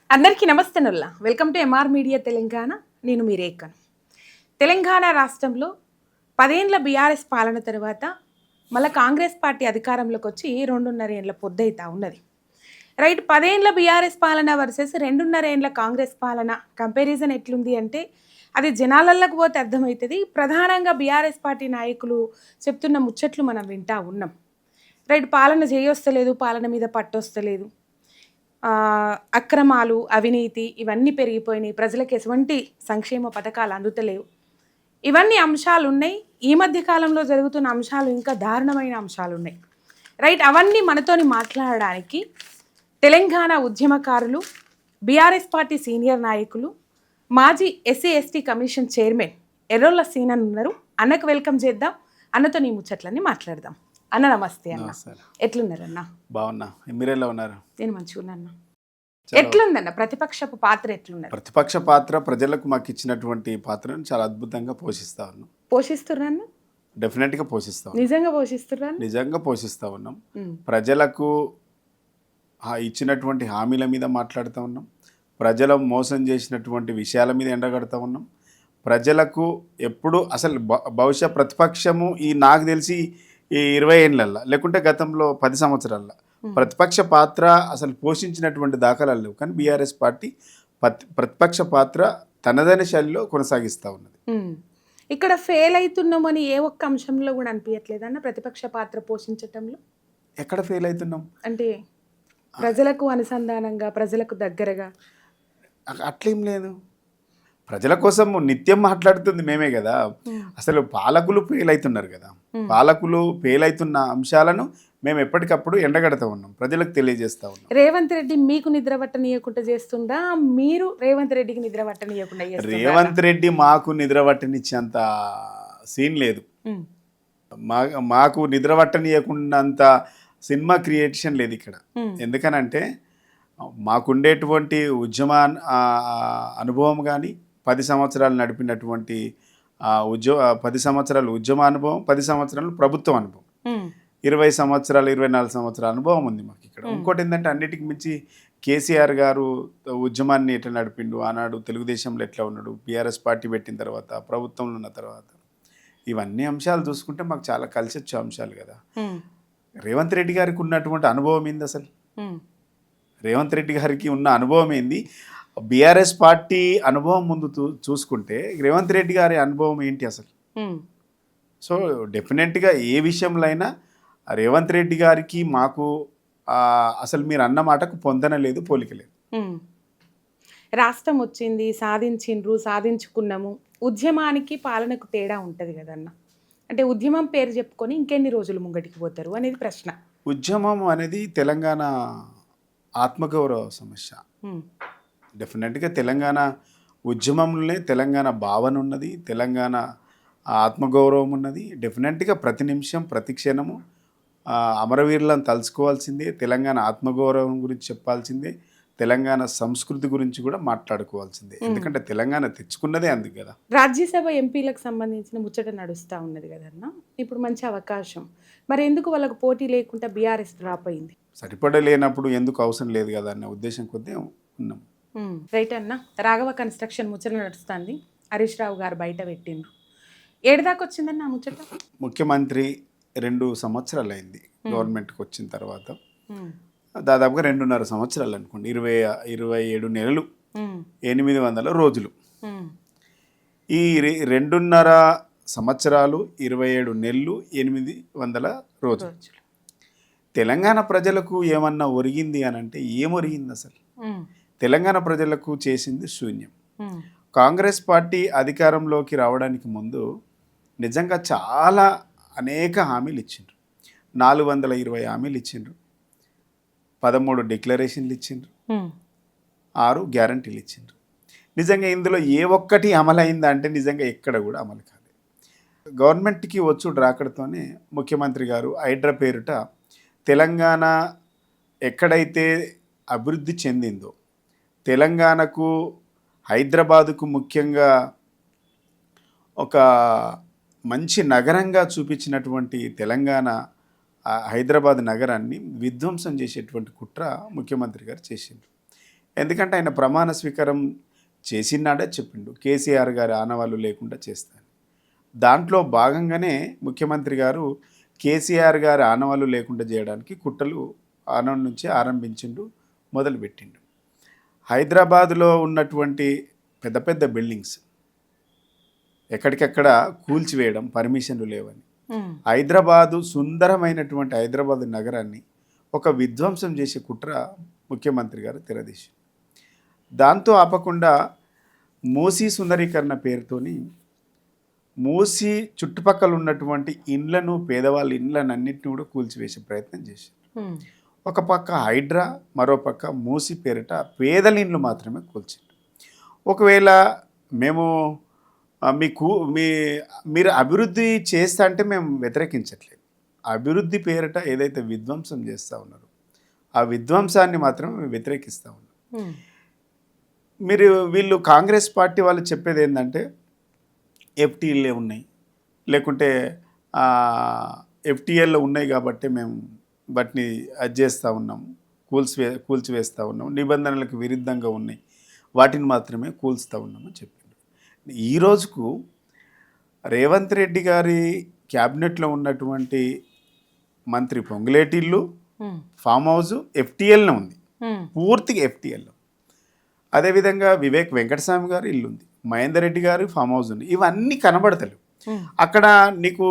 అందరికీ నమస్తే నుల్లా welcome to MR media Telangana. నేను మీ రేఖను. తెలంగాణ రాష్ట్రంలో 10 ఏళ్ల బీఆర్ఎస్ పాలన తర్వాత మళ్ళీ కాంగ్రెస్ పార్టీ అధికారంలోకి వచ్చి 2.5 ఏళ్ల పొద్దైతా ఉన్నది. రైట్, 10 ఏళ్ల బీఆర్ఎస్ పాలన వర్సెస్ 2.5 ఏళ్ల కాంగ్రెస్ పాలన కంపారిజన్ ఎట్లుంది అంటే అది జనాలలోకి పోతే అర్థమవుతుంది. ప్రధానంగా బీఆర్ఎస్ పార్టీ నాయకులు చెప్తున్న ముచ్చట్లు మనం వింటా ఉన్నాం. రైట్, పాలన చేయొస్తలేదు, పాలన మీద పట్టొస్తలేదు, అక్రమాలు, అవినీతి ఇవన్నీ పెరిగిపోయినాయి, ప్రజలకు ఎటువంటి సంక్షేమ పథకాలు అందుతలేవు, ఇవన్నీ అంశాలు ఉన్నాయి. ఈ మధ్య కాలంలో జరుగుతున్న అంశాలు ఇంకా దారుణమైన అంశాలు ఉన్నాయి. రైట్, అవన్నీ మనతోని మాట్లాడడానికి తెలంగాణ ఉద్యమకారులు, బీఆర్ఎస్ పార్టీ సీనియర్ నాయకులు, మాజీ ఎస్సీ ఎస్టీ కమిషన్ చైర్మన్ ఎర్రోళ్ళ సీనన్ ఉన్నారు. అన్నకు వెల్కమ్ చేద్దాం, అన్నతో నీ ముచ్చట్లన్నీ మాట్లాడదాం. అన్న నమస్తే. అన్న ఎట్లున్నారన్న? బాగున్నా, మీరెలా ఉన్నారు? నేను మంచిగా ఉన్నా. ఎట్లుందన్న ప్రతిపక్షపు పాత్ర ఎట్లున్నారు? ప్రతిపక్ష పాత్ర ప్రజలకు మాకు ఇచ్చినటువంటి పాత్రను చాలా అద్భుతంగా పోషిస్తా ఉన్నాం. పోషిస్తున్నాను, డెఫినెట్గా పోషిస్తాం. నిజంగా పోషిస్తున్నాను, నిజంగా పోషిస్తా ఉన్నాం. ప్రజలకు ఇచ్చినటువంటి హామీల మీద మాట్లాడుతూ ఉన్నాం. ప్రజల మోసం చేసినటువంటి విషయాల మీద ఎండగడుతూ ఉన్నాం. ప్రజలకు ఎప్పుడు అసలు బహుశా ప్రతిపక్షము నాకు తెలిసి ఈ 20 ఏళ్ళల్లో లేకుంటే గతంలో 10 సంవత్సరాల్లో ప్రతిపక్ష పాత్ర అసలు పోషించినటువంటి దాఖలాలు లేవు. కానీ బీఆర్ఎస్ పార్టీ ప్రతిపక్ష పాత్ర తనదైన శైలిలో కొనసాగిస్తూ ఉన్నది. ఇక్కడ ఫెయిల్ అవుతున్నామని ఏ ఒక్క అంశంలో కూడా అనిపించట్లేదన్న ప్రతిపక్ష పాత్ర పోషించటంలో? ఎక్కడ ఫెయిల్ అవుతున్నాం అంటే ప్రజలకు అనుసంధానంగా, ప్రజలకు దగ్గరగా అట్లేం లేదు. ప్రజల కోసం నిత్యం మాట్లాడుతుంది మేమే కదా. అసలు పాలకులు ఫెయిల్ అవుతున్నారు కదా. పాలకులు ఫెయిల్ అవుతున్న అంశాలను మేము ఎప్పటికప్పుడు ఎండగడతా ఉన్నాం, ప్రజలకు తెలియజేస్తా ఉన్నాం. రేవంత్ రెడ్డి మీకు నిద్ర పట్టనీయకుండా చేస్తుందా, మీరు రేవంత్ రెడ్డికి నిద్ర పట్టనీయకుండా? రేవంత్ రెడ్డి మాకు నిద్ర పట్టనిచ్చేంత సీన్ లేదు. మాకు నిద్ర పట్టనీయకున్నంత సినిమా క్రియేషన్ లేదు ఇక్కడ. ఎందుకనంటే మాకుండేటువంటి ఉద్యమ అనుభవం కానీ, 10 సంవత్సరాలు నడిపినటువంటి 10 సంవత్సరాలు ఉద్యమ అనుభవం, 10 సంవత్సరాలు ప్రభుత్వం అనుభవం, 20 సంవత్సరాలు 24 సంవత్సరాల అనుభవం ఉంది మాకు ఇక్కడ. ఇంకోటి ఏంటంటే అన్నిటికి మించి కేసీఆర్ గారు ఉద్యమాన్ని ఎట్లా నడిపిండు, ఆనాడు తెలుగుదేశంలో ఎట్లా ఉన్నాడు, బీఆర్ఎస్ పార్టీ పెట్టిన తర్వాత, ప్రభుత్వంలో ఉన్న తర్వాత, ఇవన్నీ అంశాలు చూసుకుంటే మాకు చాలా కలిసి వచ్చే అంశాలు కదా. రేవంత్ రెడ్డి గారికి ఉన్నటువంటి అనుభవం ఏంది అసలు? రేవంత్ రెడ్డి గారికి ఉన్న అనుభవం ఏంది? బీఆర్ఎస్ పార్టీ అనుభవం ముందు చూసుకుంటే రేవంత్ రెడ్డి గారి అనుభవం ఏంటి అసలు? సో డెఫినెట్గా ఏ విషయంలో అయినా రేవంత్ రెడ్డి గారికి మాకు అసలు మీరు అన్న మాటకు పొందన లేదు, పోలిక లేదు. రాష్ట్రం వచ్చింది, సాధించిండ్రు, సాధించుకున్నాము. ఉద్యమానికి పాలనకు తేడా ఉంటుంది కదన్న. అంటే ఉద్యమం పేరు చెప్పుకొని ఇంకెన్ని రోజులు ముంగటికి పోతారు అనేది ప్రశ్న. ఉద్యమం అనేది తెలంగాణ ఆత్మగౌరవ సమస్య. డెఫినెట్గా తెలంగాణ ఉద్యమంలోనే తెలంగాణ భావన ఉన్నది, తెలంగాణ ఆత్మగౌరవం ఉన్నది. డెఫినెట్గా ప్రతి నిమిషం ప్రతి క్షణము అమరవీరులను తలుచుకోవాల్సిందే, తెలంగాణ ఆత్మగౌరవం గురించి చెప్పాల్సిందే, తెలంగాణ సంస్కృతి గురించి కూడా మాట్లాడుకోవాల్సిందే. ఎందుకంటే తెలంగాణ తెచ్చుకున్నదే అందుకు కదా. రాజ్యసభ ఎంపీలకు సంబంధించిన ముచ్చట నడుస్తూ ఉన్నది కదన్న. ఇప్పుడు మంచి అవకాశం, మరి ఎందుకు వాళ్ళకు పోటీ లేకుండా బీఆర్ఎస్ డ్రాప్ అయింది? సరిపడలేనప్పుడు ఎందుకు అవసరం లేదు కదా అన్న ఉద్దేశం కొద్దీ ఉన్నాం. రైట్ అన్న. రాఘవ కన్స్ట్రక్షన్ ముచ్చట నడుస్తుంది, హరీష్ రావు గారు బయట పెట్టిండ్రు. ఏడుదాకా వచ్చిందన్న ఆ ముచ్చట? ముఖ్యమంత్రి 2 సంవత్సరాలు అయింది గవర్నమెంట్కి వచ్చిన తర్వాత, దాదాపుగా 2.5 సంవత్సరాలు అనుకోండి, 27 నెలలు, 800 రోజులు. ఈ 2.5 సంవత్సరాలు 27 నెలలు 800 రోజులు తెలంగాణ ప్రజలకు ఏమన్నా ఒరిగింది అని అంటే ఏం ఒరిగింది అసలు? తెలంగాణ ప్రజలకు చేసింది శూన్యం. కాంగ్రెస్ పార్టీ అధికారంలోకి రావడానికి ముందు నిజంగా చాలా అనేక హామీలు ఇచ్చిండ్రు. 420 హామీలు ఇచ్చిండ్రు, 13 డిక్లరేషన్లు ఇచ్చిండ్రు, 6 గ్యారంటీలు ఇచ్చిండ్రు. నిజంగా ఇందులో ఏ ఒక్కటి అమలైందా అంటే నిజంగా ఎక్కడ కూడా అమలు కాదు. గవర్నమెంట్కి వచ్చుడు రాకడతోనే ముఖ్యమంత్రి గారు హైడ్రా పేరుట తెలంగాణ ఎక్కడైతే అభివృద్ధి చెందిందో, తెలంగాణకు హైదరాబాదుకు ముఖ్యంగా ఒక మంచి నగరంగా చూపించినటువంటి తెలంగాణ హైదరాబాద్ నగరాన్ని విధ్వంసం చేసేటువంటి కుట్ర ముఖ్యమంత్రి గారు చేసిండ్రు. ఎందుకంటే ఆయన ప్రమాణ స్వీకారం చేసినాడే చెప్పిండు కేసీఆర్ గారి ఆనవాళ్ళు లేకుండా చేస్తాను. దాంట్లో భాగంగానే ముఖ్యమంత్రి గారు కేసీఆర్ గారి ఆనవాళ్ళు లేకుండా చేయడానికి కుట్రలు ఆనం నుంచి ఆరంభించిండు, మొదలుపెట్టిండు. హైదరాబాదులో ఉన్నటువంటి పెద్ద పెద్ద బిల్డింగ్స్ ఎక్కడికక్కడ కూల్చివేయడం, పర్మిషన్లు లేవని, హైదరాబాదు సుందరమైనటువంటి హైదరాబాదు నగరాన్ని ఒక విధ్వంసం చేసే కుట్ర ముఖ్యమంత్రి గారు తెరదీసి, దాంతో ఆపకుండా మూసీ సుందరీకరణ పేరుతోని మూసీ చుట్టుపక్కల ఉన్నటువంటి ఇండ్లను, పేదవాళ్ళ ఇండ్లను అన్నింటినీ కూడా కూల్చివేసే ప్రయత్నం చేశారు. ఒక పక్క హైడ్రా, మరో పక్క మూసీ పేరిట పేదల ఇండ్లు మాత్రమే కూల్చిండు. ఒకవేళ మేము మీరు అభివృద్ధి చేస్తా అంటే మేము వ్యతిరేకించట్లేదు. అభివృద్ధి పేరిట ఏదైతే విధ్వంసం చేస్తూ ఉన్నారో ఆ విధ్వంసాన్ని మాత్రం మేము వ్యతిరేకిస్తూ ఉన్నాం. వీళ్ళు కాంగ్రెస్ పార్టీ వాళ్ళు చెప్పేది ఏంటంటే ఎఫ్టీఎల్ఏ ఉన్నాయి, లేకుంటే ఎఫ్టీఎల్లో ఉన్నాయి కాబట్టి మేము వాటిని అది చేస్తూ ఉన్నాము, కూల్చివేస్తూ ఉన్నాము, నిబంధనలకు విరుద్ధంగా ఉన్నాయి వాటిని మాత్రమే కూల్స్తూ ఉన్నామని చెప్పిండు. ఈ రోజుకు రేవంత్ రెడ్డి గారి క్యాబినెట్లో ఉన్నటువంటి మంత్రి పొంగులేటి ఇల్లు, ఫామ్ హౌస్ ఎఫ్టీఎల్నే ఉంది, పూర్తిగా ఎఫ్టీఎల్లో. అదేవిధంగా వివేక్ వెంకటస్వామి గారి ఇల్లు ఉంది, మహేందర్ రెడ్డి గారి ఫామ్ హౌస్ ఉంది. ఇవన్నీ కనబడతలేవు. అక్కడ నీకు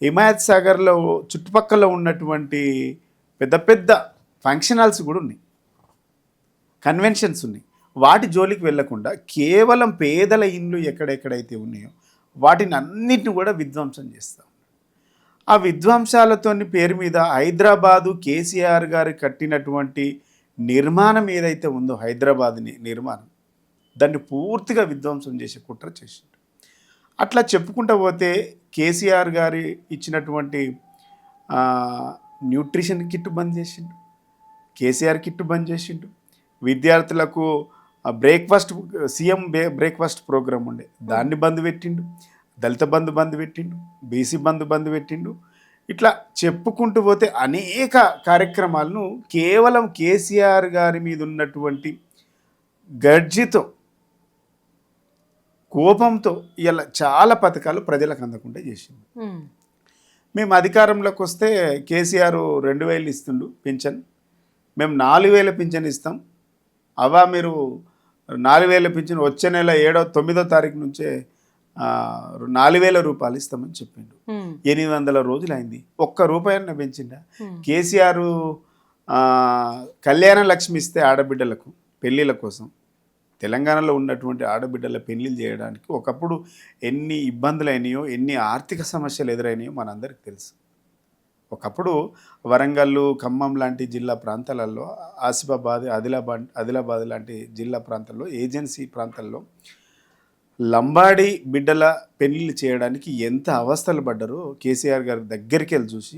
హిమాయత్ సాగర్లో చుట్టుపక్కల ఉన్నటువంటి పెద్ద పెద్ద ఫంక్షన్ హాల్స్ కూడా ఉన్నాయి, కన్వెన్షన్స్ ఉన్నాయి. వాటి జోలికి వెళ్లకుండా కేవలం పేదల ఇండ్లు ఎక్కడెక్కడైతే ఉన్నాయో వాటిని అన్నిటిని కూడా విధ్వంసం చేస్తాం. ఆ విధ్వంసాలతోని పేరు మీద హైదరాబాదు కేసీఆర్ గారు కట్టినటువంటి నిర్మాణం ఏదైతే ఉందో హైదరాబాద్ని నిర్మాణం, దాన్ని పూర్తిగా విధ్వంసం చేసే కుట్ర చేసిండు. అట్లా చెప్పుకుంటూ పోతే కేసీఆర్ గారి ఇచ్చినటువంటి న్యూట్రిషన్ కిట్ బంద్ చేసిండు, కేసీఆర్ కిట్ బంద్ చేసిండు. విద్యార్థులకు బ్రేక్ఫాస్ట్, సీఎం బ్రేక్ఫాస్ట్ ప్రోగ్రాం ఉండే దాన్ని బంద్ పెట్టిండు, దళిత బంధు బంద్ పెట్టిండు, బీసీ బంద్ పెట్టిండు. ఇట్లా చెప్పుకుంటూ పోతే అనేక కార్యక్రమాలను కేవలం కేసీఆర్ గారి మీద ఉన్నటువంటి గర్జితో, కోపంతో ఇలా చాలా పథకాలు ప్రజలకు అందకుండా చేసింది. మేము అధికారంలోకి వస్తే కేసీఆర్ 2000 ఇస్తుండు పింఛన్, మేము 4000 పింఛన్ ఇస్తాం, అవా మీరు 4000 పింఛన్ వచ్చే నెల 9వ తారీఖు నుంచే 4000 రూపాయలు ఇస్తామని చెప్పిండు. 800 రోజులు అయింది, ఒక్క రూపాయన్న పెంచిండా? కేసీఆర్ కళ్యాణ లక్ష్మి ఇస్తే ఆడబిడ్డలకు పెళ్ళిళ్ళ కోసం, తెలంగాణలో ఉన్నటువంటి ఆడబిడ్డల పెళ్ళిళ్ళు చేయడానికి ఒకప్పుడు ఎన్ని ఇబ్బందులు అయినాయో, ఎన్ని ఆర్థిక సమస్యలు ఎదురైనాయో మనందరికీ తెలుసు. ఒకప్పుడు వరంగల్, ఖమ్మం లాంటి జిల్లా ప్రాంతాలలో, ఆసిఫాబాద్, ఆదిలాబాద్ లాంటి జిల్లా ప్రాంతాల్లో, ఏజెన్సీ ప్రాంతాల్లో లంబాడి బిడ్డల పెళ్ళిళ్ళు చేయడానికి ఎంత అవస్థలు పడ్డారో కేసీఆర్ గారి దగ్గరికి వెళ్ళి చూసి,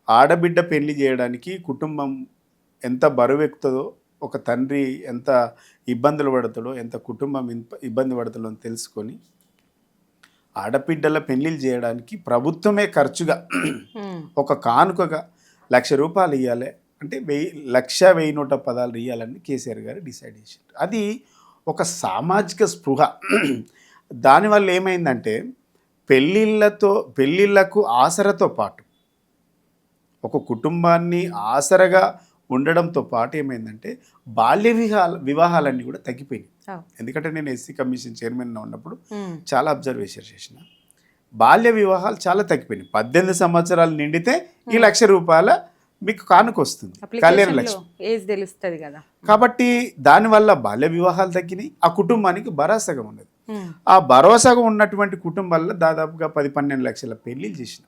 ఆడబిడ్డ పెళ్లి చేయడానికి కుటుంబం ఎంత బరువెక్కుతుందో, ఒక తండ్రి ఎంత ఇబ్బందులు పడతాడో, ఎంత కుటుంబం ఇబ్బంది పడతాడో అని తెలుసుకొని ఆడబిడ్డల పెళ్ళిళ్ళు చేయడానికి ప్రభుత్వమే ఖర్చుగా ఒక కానుకగా 1,00,000 రూపాయలు ఇవ్వాలి అంటే 1,01,10 ఇవ్వాలని కేసీఆర్ గారు డిసైడ్ చేశారు. అది ఒక సామాజిక స్పృహ. దానివల్ల ఏమైందంటే పెళ్ళిళ్ళకు ఆసరతో పాటు, ఒక కుటుంబాన్ని ఆసరగా ఉండడంతో పాటు ఏమైందంటే బాల్య వివాహాలన్నీ కూడా తగ్గిపోయినాయి. ఎందుకంటే నేను ఎస్సీ కమిషన్ చైర్మన్గా ఉన్నప్పుడు చాలా అబ్జర్వేషన్ చేసిన, బాల్య వివాహాలు చాలా తగ్గిపోయినాయి. 18 సంవత్సరాలు నిండితే ఈ 1,00,000 రూపాయల మీకు కానుక వస్తుంది, కళ్యాణ లక్ష్మి ఏజ్ తెలుస్తుంది కదా. కాబట్టి దానివల్ల బాల్య వివాహాలు తగ్గినాయి, ఆ కుటుంబానికి భరోసాగా ఉండదు. ఆ భరోసాగా ఉన్నటువంటి కుటుంబాల్లో దాదాపుగా 10-12 లక్షల పెళ్లిళ్ళు చేసిన.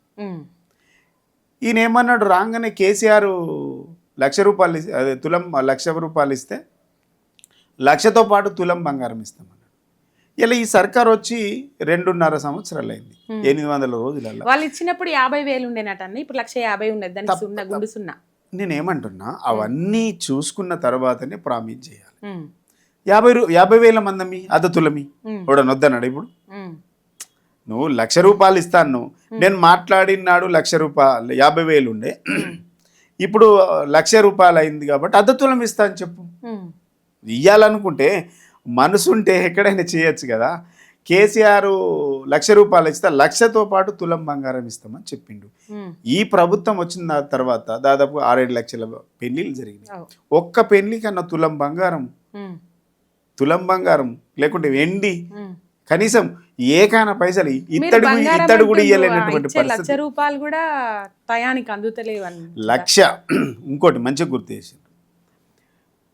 ఈయన ఏమన్నాడు, రాగానే కేసీఆర్ 1,00,000 రూపాయలు అదే తులం 1,00,000 రూపాయలు ఇస్తే 1,00,000తో పాటు తులం బంగారం ఇస్తామన్నాడు. ఇలా ఈ సర్కార్ వచ్చి 2.5 సంవత్సరాలు అయింది, 800 రోజులలో. వాళ్ళు ఇచ్చినప్పుడు 50,000 ఉండేనట, ఇప్పుడు 1,50,000 ఉండేది, దానికి సున్నా గుండు సున్నా. నేనేమంటున్నా, అవన్నీ చూసుకున్న తర్వాతనే ప్రామిస్ చేయాలి. 50,000 మందమి అద తులమి కూడా నొద్దన్నాడు. ఇప్పుడు నువ్వు 1,00,000 రూపాయలు ఇస్తాను, నేను మాట్లాడినాడు 1,00,000 రూపాయలు 50,000 ఉండే, ఇప్పుడు 1,00,000 రూపాయలు అయింది కాబట్టి అర్ధ తులం ఇస్తా అని చెప్పు. ఇయ్యాలనుకుంటే మనసుంటే ఎక్కడైనా చేయొచ్చు కదా. కేసీఆర్ 1,00,000 రూపాయలు ఇస్తే 1,00,000తో పాటు తులం బంగారం ఇస్తామని చెప్పిండు. ఈ ప్రభుత్వం వచ్చిన తర్వాత దాదాపు 6-7 లక్షల పెళ్లిళ్ళు జరిగినాయి. ఒక్క పెళ్లి కన్నా తులం బంగారం లేకుంటే వెండి కనీసం ఏకాన పైసలు ఇత్తడి కూడా ఇయ్యలేనటువంటి పరిస్థితి. రూపాయలు కూడా టయానికి అందుతలేవు. 1,00,000 ఇంకోటి మంచిగా గుర్తు చేసిండు,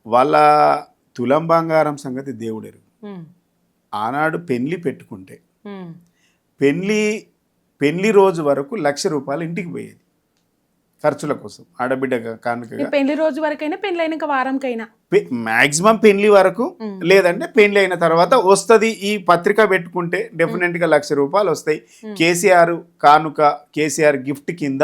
వాళ్ళ తులం బంగారం సంగతి దేవుడెరు. ఆనాడు పెళ్లి పెట్టుకుంటే పెళ్లి రోజు వరకు 1,00,000 రూపాయలు ఇంటికి పోయేది ఖర్చుల కోసం, ఆడబిడ్డ కానుకగా. పెళ్లి రోజు వరకైనా పెళ్లి అయినాక వారంకైనా మాక్సిమం పెళ్లి వరకు, లేదంటే పెళ్లి అయిన తర్వాత వస్తుంది. ఈ పత్రిక పెట్టుకుంటే డెఫినెట్గా 1,00,000 రూపాయలు వస్తాయి. కేసీఆర్ కానుక, కేసీఆర్ గిఫ్ట్ కింద,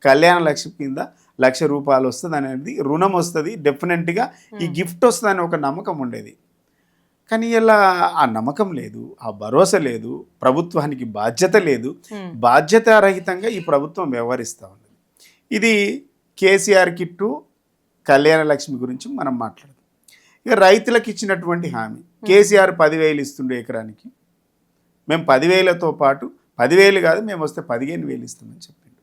కళ్యాణ లక్ష్మి కింద 1,00,000 రూపాయలు వస్తుంది అనేది రుణం వస్తుంది. డెఫినెట్గా ఈ గిఫ్ట్ వస్తుందని ఒక నమ్మకం ఉండేది. కానీ ఇలా ఆ నమ్మకం లేదు, ఆ భరోసా లేదు, ప్రభుత్వానికి బాధ్యత లేదు. బాధ్యతారహితంగా ఈ ప్రభుత్వం వ్యవహరిస్తూ ఉన్నది. ఇది కేసీఆర్ కిట్టు, కళ్యాణ లక్ష్మి గురించి మనం మాట్లాడదాం. ఇక రైతులకు ఇచ్చినటువంటి హామీ, కేసీఆర్ 10,000 ఇస్తుండే ఎకరానికి. మేము 10,000తో పాటు 10,000 కాదు, మేము వస్తే 15,000 ఇస్తామని చెప్పిండు.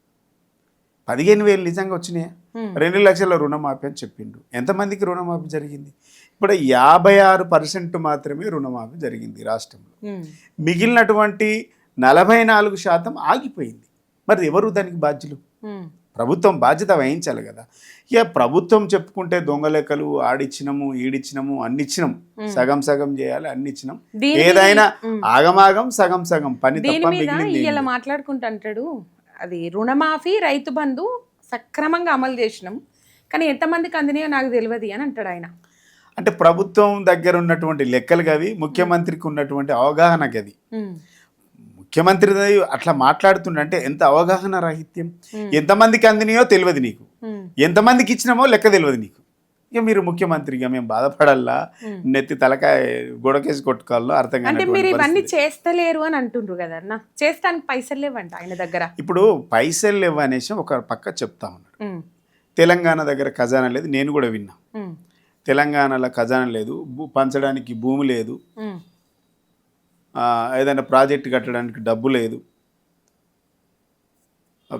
15,000 నిజంగా వచ్చినాయా? 2 లక్షల రుణమాఫీ అని చెప్పిండు. ఎంతమందికి రుణమాఫీ జరిగింది? ఇప్పుడు 56% మాత్రమే రుణమాఫీ జరిగింది రాష్ట్రంలో. మిగిలినటువంటి 44% ఆగిపోయింది. మరి ఎవరు దానికి బాధ్యులు? ప్రభుత్వం బాధ్యత వహించాలి కదా. ఇక ప్రభుత్వం చెప్పుకుంటే దొంగ లెక్కలు, ఆడిచ్చినము, ఈడిచ్చినము, అన్నిచ్చినాం, సగం సగం చేయాలి, అన్నిచ్చినాం, ఏదైనా ఆగమాగం, సగం సగం పని తప్ప మిగిలింది. ఇలా మాట్లాడుకుంటాడు. అది రుణమాఫీ, రైతు బంధు సక్రమంగా అమలు చేసినాం, కానీ ఎంతమందికి అందినాయో నాకు తెలియదు అని అంటాడు ఆయన. అంటే ప్రభుత్వం దగ్గర ఉన్నటువంటి లెక్కలు గవి, ముఖ్యమంత్రికి ఉన్నటువంటి అవగాహన గది. ముఖ్యమంత్రి అట్లా మాట్లాడుతుండంటే ఎంత అవగాహన రాహిత్యం. ఎంతమందికి అందినాయో తెలియదు నీకు, ఎంతమందికి ఇచ్చినామో లెక్క తెలియదు నీకు. ఇక మీరు ముఖ్యమంత్రిగా మేము బాధపడాలా, నెత్తి తలకాయ గొడకేసి కొట్టుకోవాలో అర్థం కాదు. అంటే మీరు ఇవన్నీ చేస్తలేరు అని అంటుండ్రు కదా అన్న, చేస్తానికి పైసలు లేవంట ఆయన దగ్గర. ఇప్పుడు పైసలు లేవు అనేసి ఒక పక్క చెప్తా ఉన్నాడు. తెలంగాణ దగ్గర ఖజానా లేదు, నేను కూడా విన్నా. తెలంగాణలో ఖజానా లేదు, పంచడానికి భూమి లేదు, ఏదైనా ప్రాజెక్టు కట్టడానికి డబ్బు లేదు,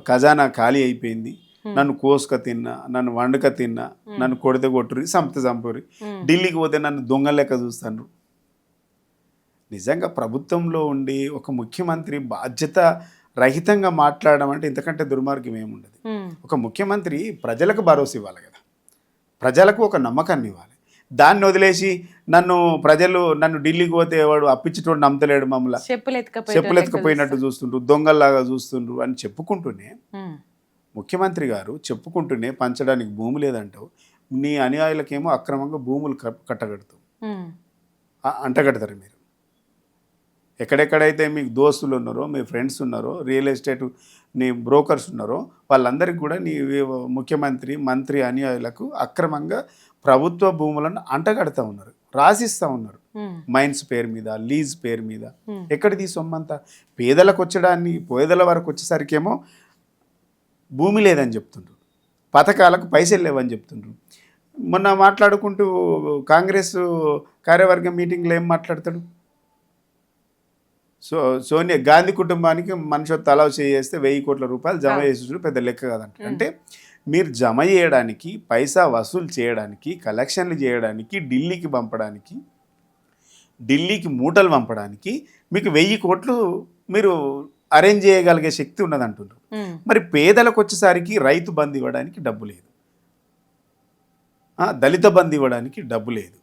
ఖజానా ఖాళీ అయిపోయింది. నన్ను కోసుక తిన్నా, నన్ను వండుక తిన్నా, నన్ను కొడితే కొట్టురి, చంపురి, ఢిల్లీకి పోతే నన్ను దొంగ లెక్క చూస్తాను. నిజంగా ప్రభుత్వంలో ఉండి ఒక ముఖ్యమంత్రి బాధ్యత రహితంగా మాట్లాడడం అంటే ఇంతకంటే దుర్మార్గం ఏముండదు. ఒక ముఖ్యమంత్రి ప్రజలకు భరోసా ఇవ్వాలి కదా, ప్రజలకు ఒక నమ్మకాన్ని ఇవ్వాలి. దాన్ని వదిలేసి ప్రజలు నన్ను ఢిల్లీకి పోతే వాడు అప్పించేటోడు నమ్మతలేడు, మమ్మల్ని చెప్పులెత్తుకపోయినట్టు చూస్తుండ్రు, దొంగల్లాగా చూస్తుండ్రు అని చెప్పుకుంటూనే, ముఖ్యమంత్రి గారు చెప్పుకుంటూనే పంచడానికి భూమి లేదంటావు, నీ అనుయాయులకేమో అక్రమంగా భూములు కట్టగడతావు, అంటగడతారు మీరు. ఎక్కడెక్కడైతే మీకు దోస్తులు ఉన్నారో, మీ ఫ్రెండ్స్ ఉన్నారో, రియల్ ఎస్టేట్ నీ బ్రోకర్స్ ఉన్నారో, వాళ్ళందరికీ కూడా నీ ముఖ్యమంత్రి, మంత్రి అనుయాయులకు అక్రమంగా ప్రభుత్వ భూములను అంటగడతా ఉన్నారు, రాసిస్తూ ఉన్నారు. మైన్స్ పేరు మీద, లీజ్ పేరు మీద. ఎక్కడిది సొమ్మంతా? పేదల వరకు వచ్చేసరికేమో భూమి లేదని చెప్తుండ్రు, పథకాలకు పైసలు లేవని చెప్తుండ్రు. మొన్న మాట్లాడుకుంటూ కాంగ్రెస్ కార్యవర్గం మీటింగ్లో ఏం మాట్లాడతాడు? సోనియా గాంధీ కుటుంబానికి మనిషి తలా చేస్తే 1,000 కోట్ల రూపాయలు జమ చేసి పెద్ద లెక్క కాదంట. అంటే మీరు జమ చేయడానికి, పైసా వసూలు చేయడానికి, కలెక్షన్లు చేయడానికి, ఢిల్లీకి పంపడానికి, ఢిల్లీకి మూటలు పంపడానికి మీకు 1,000 కోట్లు మీరు అరేంజ్ చేయగలిగే శక్తి ఉన్నదంటున్నారు. మరి పేదలకు వచ్చేసరికి రైతు బంధు ఇవ్వడానికి డబ్బు లేదు, దళిత బంధు ఇవ్వడానికి డబ్బు లేదు,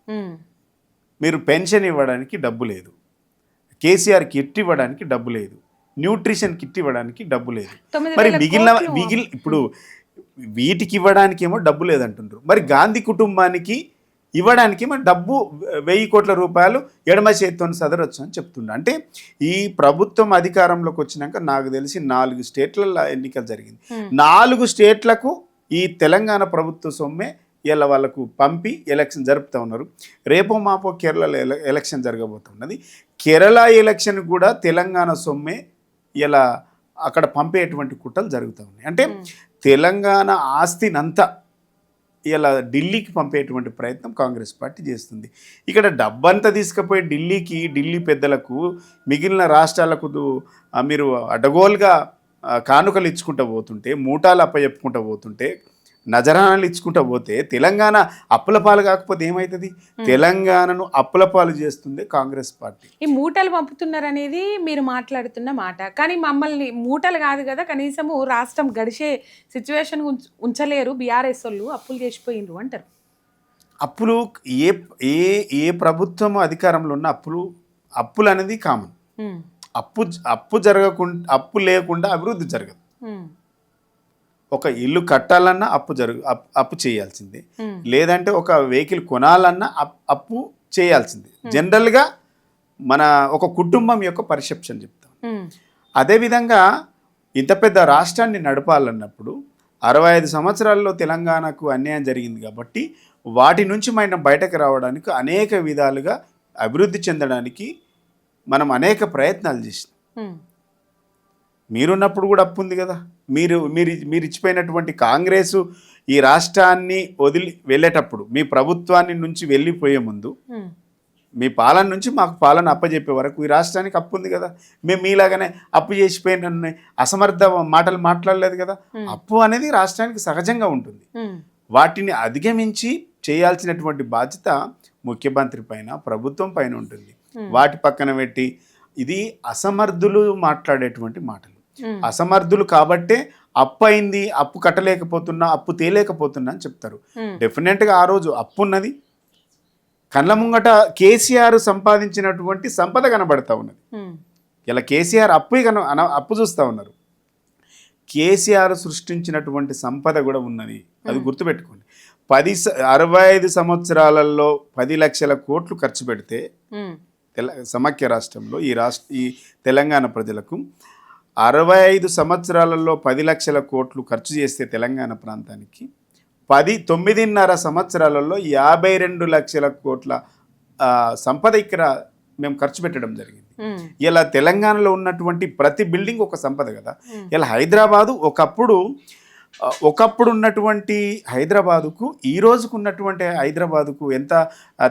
మీరు పెన్షన్ ఇవ్వడానికి డబ్బు లేదు, కేసీఆర్ కిట్ ఇవ్వడానికి డబ్బు లేదు, న్యూట్రిషన్ కిట్ ఇవ్వడానికి డబ్బు లేదు. మరి మిగిలిన ఇప్పుడు వీటికి ఇవ్వడానికేమో డబ్బు లేదంటుండ్రు. మరి గాంధీ కుటుంబానికి ఇవ్వడానికేమో డబ్బు 1,000 కోట్ల రూపాయలు ఎడమ చేతితో సదరొచ్చు అని చెప్తుండ్రు. అంటే ఈ ప్రభుత్వం అధికారంలోకి వచ్చినాక నాకు తెలిసి 4 స్టేట్లలో ఎన్నికలు జరిగింది. 4 స్టేట్లకు ఈ తెలంగాణ ప్రభుత్వ సొమ్మే ఇలా వాళ్ళకు పంపి ఎలక్షన్ జరుపుతూ ఉన్నారు. రేపో మాపో కేరళలో ఎలక్షన్ జరగబోతున్నది. కేరళ ఎలక్షన్ కూడా తెలంగాణ సొమ్మే ఇలా అక్కడ పంపేటువంటి కుట్రలు జరుగుతూ ఉన్నాయి. అంటే తెలంగాణ ఆస్తినంతా ఇలా ఢిల్లీకి పంపేటువంటి ప్రయత్నం కాంగ్రెస్ పార్టీ చేస్తుంది. ఇక్కడ డబ్బంతా తీసుకుపోయి ఢిల్లీ పెద్దలకు మిగిలిన రాష్ట్రాలకు మీరు అడ్డగోలుగా కానుకలు ఇచ్చుకుంటూ పోతుంటే, మూటాలు అప్పచెప్పుకుంటూ పోతుంటే, నజరానాలు ఇచ్చుకుంటూ పోతే తెలంగాణ అప్పుల పాలు కాకపోతే ఏమవుతుంది? తెలంగాణను అప్పుల పాలు చేస్తుంది కాంగ్రెస్ పార్టీ. ఈ మూటలు పంపుతున్నారనేది మీరు మాట్లాడుతున్న మాట, కానీ మమ్మల్ని మూటలు కాదు కదా, కనీసము రాష్ట్రం గడిచే సిచ్యువేషన్ ఉంచలేరు బీఆర్ఎస్ వాళ్ళు, అప్పులు చేసిపోయిండ్రు అంటారు. అప్పులు ఏ ఏ ఏ ప్రభుత్వం అధికారంలో ఉన్న అప్పులు అనేది కామన్. అప్పు జరగకుండా, అప్పు లేకుండా అభివృద్ధి జరగదు. ఒక ఇల్లు కట్టాలన్నా అప్పు చేయాల్సిందే, లేదంటే ఒక వెహికల్ కొనాలన్నా అప్పు చేయాల్సిందే. జనరల్గా మన ఒక కుటుంబం యొక్క పర్సెప్షన్ చెప్తాం. అదేవిధంగా ఇంత పెద్ద రాష్ట్రాన్ని నడపాలన్నప్పుడు 65 సంవత్సరాల్లో తెలంగాణకు అన్యాయం జరిగింది కాబట్టి వాటి నుంచి మనం బయటకు రావడానికి అనేక విధాలుగా అభివృద్ధి చెందడానికి మనం అనేక ప్రయత్నాలు చేసినాం. మీరున్నప్పుడు కూడా అప్పు ఉంది కదా. మీరు ఇచ్చిపోయినటువంటి కాంగ్రెసు ఈ రాష్ట్రాన్ని వదిలి వెళ్ళేటప్పుడు, మీ ప్రభుత్వాన్ని నుంచి వెళ్ళిపోయే ముందు, మీ పాలన నుంచి మాకు పాలన అప్పచెప్పే వరకు ఈ రాష్ట్రానికి అప్పు ఉంది కదా. మేము మీలాగానే అప్పు చేసిపోయిన అసమర్థ మాటలు మాట్లాడలేదు కదా. అప్పు అనేది రాష్ట్రానికి సహజంగా ఉంటుంది. వాటిని అధిగమించి చేయాల్సినటువంటి బాధ్యత ముఖ్యమంత్రి పైన, ప్రభుత్వం పైన ఉంటుంది. వాటి పక్కన పెట్టి ఇది అసమర్థులు మాట్లాడేటువంటి మాటలు. అసమర్థులు కాబట్టే అప్పు అయింది, అప్పు కట్టలేకపోతున్నా, అప్పు తేలేకపోతున్నా అని చెప్తారు. డెఫినెట్గా ఆ రోజు అప్పు ఉన్నది. కళ్ళ ముంగట కేసీఆర్ సంపాదించినటువంటి సంపద కనబడతా ఉన్నది. ఇలా కేసీఆర్ అప్పు చూస్తూ ఉన్నారు. కేసీఆర్ సృష్టించినటువంటి సంపద కూడా ఉన్నది, అది గుర్తుపెట్టుకోండి. 65 సంవత్సరాలలో 10 లక్షల కోట్లు ఖర్చు పెడితే సమాఖ్య రాష్ట్రంలో ఈ తెలంగాణ ప్రజలకు 65 సంవత్సరాలలో 10 లక్షల కోట్లు ఖర్చు చేస్తే తెలంగాణ ప్రాంతానికి 9.5 సంవత్సరాలలో 52 లక్షల కోట్ల సంపద ఇక్కడ మేము ఖర్చు పెట్టడం జరిగింది. ఇలా తెలంగాణలో ఉన్నటువంటి ప్రతి బిల్డింగ్ ఒక సంపద కదా. ఇలా హైదరాబాదు ఒకప్పుడు ఉన్నటువంటి హైదరాబాదుకు ఈ రోజుకు ఉన్నటువంటి హైదరాబాదుకు ఎంత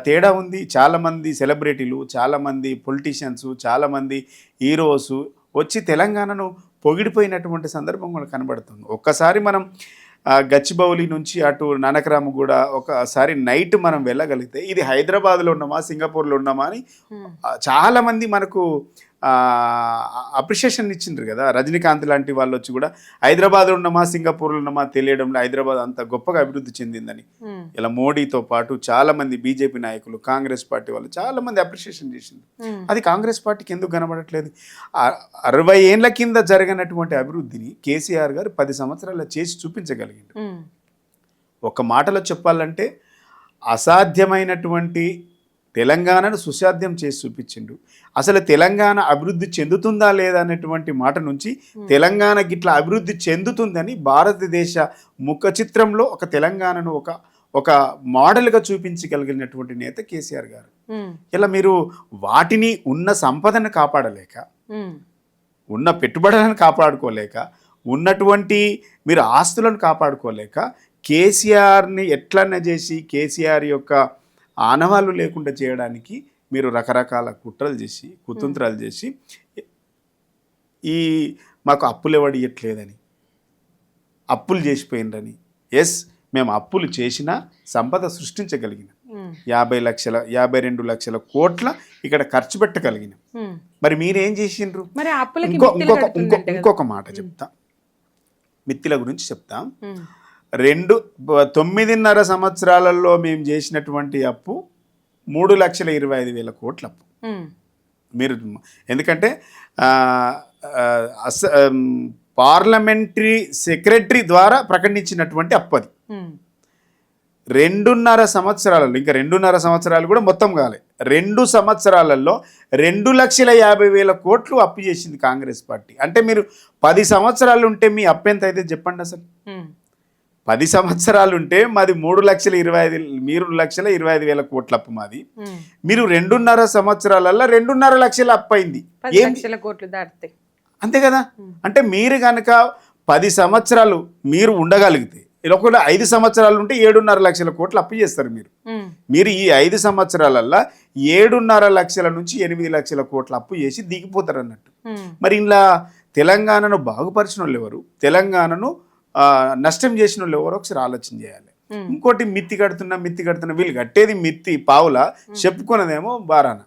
తేడా ఉంది. చాలామంది సెలబ్రిటీలు, చాలామంది పొలిటీషియన్స్, చాలామంది హీరోస్ వచ్చి తెలంగాణను పొగిడిపోయినటువంటి సందర్భం కూడా కనబడుతుంది. ఒక్కసారి మనం గచ్చిబౌలి నుంచి అటు నానక్రామ్గూడ ఒకసారి నైట్ మనం వెళ్ళగలిగితే ఇది హైదరాబాద్లో ఉన్నామా, సింగపూర్లో ఉన్నామా అని చాలామంది మనకు అప్రిషియేషన్ ఇచ్చిండ్రు కదా. రజనీకాంత్ లాంటి వాళ్ళు వచ్చి కూడా హైదరాబాద్లో ఉన్నామా, సింగపూర్లో ఉన్నామా తెలియడంలో హైదరాబాద్ అంత గొప్పగా అభివృద్ధి చెందిందని. ఇలా మోడీతో పాటు చాలామంది బీజేపీ నాయకులు, కాంగ్రెస్ పార్టీ వాళ్ళు చాలామంది అప్రిషియేషన్ చేసింది. అది కాంగ్రెస్ పార్టీకి ఎందుకు కనబడట్లేదు? 60 ఏళ్ల కింద జరగనటువంటి అభివృద్ధిని కేసీఆర్ గారు 10 సంవత్సరాల చేసి చూపించగలిగిండు. ఒక మాటలో చెప్పాలంటే అసాధ్యమైనటువంటి తెలంగాణను సుసాధ్యం చేసి చూపించిండు. అసలు తెలంగాణ అభివృద్ధి చెందుతుందా లేదా అనేటువంటి మాట నుంచి తెలంగాణ గిట్లా అభివృద్ధి చెందుతుందని భారతదేశ ముఖ చిత్రంలో ఒక తెలంగాణను ఒక మోడల్గా చూపించగలిగినటువంటి నేత కేసీఆర్ గారు. ఇలా మీరు వాటిని ఉన్న సంపదను కాపాడలేక, ఉన్న పెట్టుబడులను కాపాడుకోలేక, ఉన్నటువంటి మీరు ఆస్తులను కాపాడుకోలేక కేసీఆర్ని ఎట్లన్నా చేసి కేసీఆర్ యొక్క ఆనవాళ్ళు లేకుండా చేయడానికి మీరు రకరకాల కుట్రలు చేసి, కుతంత్రాలు చేసి మాకు అప్పులు ఇవ్వట్లేదని, అప్పులు చేసిపోయిందని. మేము అప్పులు చేసినా సంపద సృష్టించగలిగిన 52 లక్షల కోట్ల ఇక్కడ ఖర్చు పెట్టగలిగిన. మరి మీరేం చేసిండ్రు? ఇంకొక మాట చెప్తా, మిత్తిల గురించి చెప్తా. 9.5 సంవత్సరాలలో మేము చేసినటువంటి అప్పు 3,25,000 కోట్ల అప్పు. మీరు ఎందుకంటే పార్లమెంటరీ సెక్రటరీ ద్వారా ప్రకటించినటువంటి అప్పు అది. 2.5 సంవత్సరాలలో, ఇంకా 2.5 సంవత్సరాలు కూడా మొత్తం కాలే, 2 సంవత్సరాలలో 2,50,000 కోట్లు అప్పు చేసింది కాంగ్రెస్ పార్టీ. అంటే మీరు 10 సంవత్సరాలు ఉంటే మీ అప్పు ఎంత అయితే చెప్పండి. అసలు 10 సంవత్సరాలు ఉంటే మాది 3,25,000 కోట్ల అప్పు మాది. మీరు 2.5 సంవత్సరాలలో 2.5 లక్షల అప్పు అయింది. 10 లక్షల కోట్లు దాటితే అంతే కదా. అంటే మీరు కనుక 10 సంవత్సరాలు మీరు ఉండగలిగితే, ఒకవేళ 5 సంవత్సరాలు ఉంటే 7.5 లక్షల కోట్లు అప్పు చేస్తారు మీరు ఈ 5 సంవత్సరాలల్లో 7.5 లక్షల నుంచి 8 లక్షల కోట్ల అప్పు చేసి దిగిపోతారు అన్నట్టు. మరి ఇలా తెలంగాణను బాగుపరిచిన వాళ్ళు ఎవరు, తెలంగాణను నష్టం చేసిన వాళ్ళు ఎవరు ఒకసారి ఆలోచన చేయాలి. ఇంకోటి మిత్తి కడుతున్నా వీళ్ళు కట్టేది మిత్తి పావుల, చెప్పుకున్నదేమో బారాన.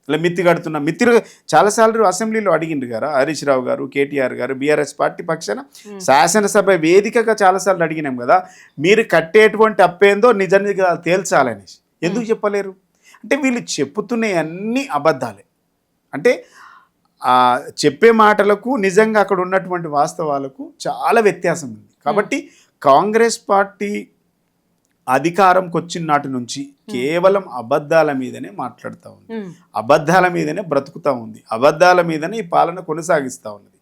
ఇలా మిత్తి కడుతున్నా మిత్తిలు చాలాసార్లు అసెంబ్లీలో అడిగిండ్రు కదా హరీష్ రావు గారు, కేటీఆర్ గారు, బీఆర్ఎస్ పార్టీ పక్షాన శాసనసభ వేదికగా చాలాసార్లు అడిగినాం కదా, మీరు కట్టేటువంటి అప్పేందో నిజంగా తేల్చాలని. ఎందుకు చెప్పలేరు అంటే వీళ్ళు చెప్పుతున్న అన్ని అబద్ధాలే. అంటే చెప్పే మాటలకు నిజంగా అక్కడ ఉన్నటువంటి వాస్తవాలకు చాలా వ్యత్యాసం ఉంది. కాబట్టి కాంగ్రెస్ పార్టీ అధికారంకి వచ్చిన నాటి నుంచి కేవలం అబద్ధాల మీదనే మాట్లాడుతూ ఉంది, అబద్ధాల మీదనే బ్రతుకుతూ ఉంది, అబద్ధాల మీదనే ఈ పాలన కొనసాగిస్తూ ఉన్నది.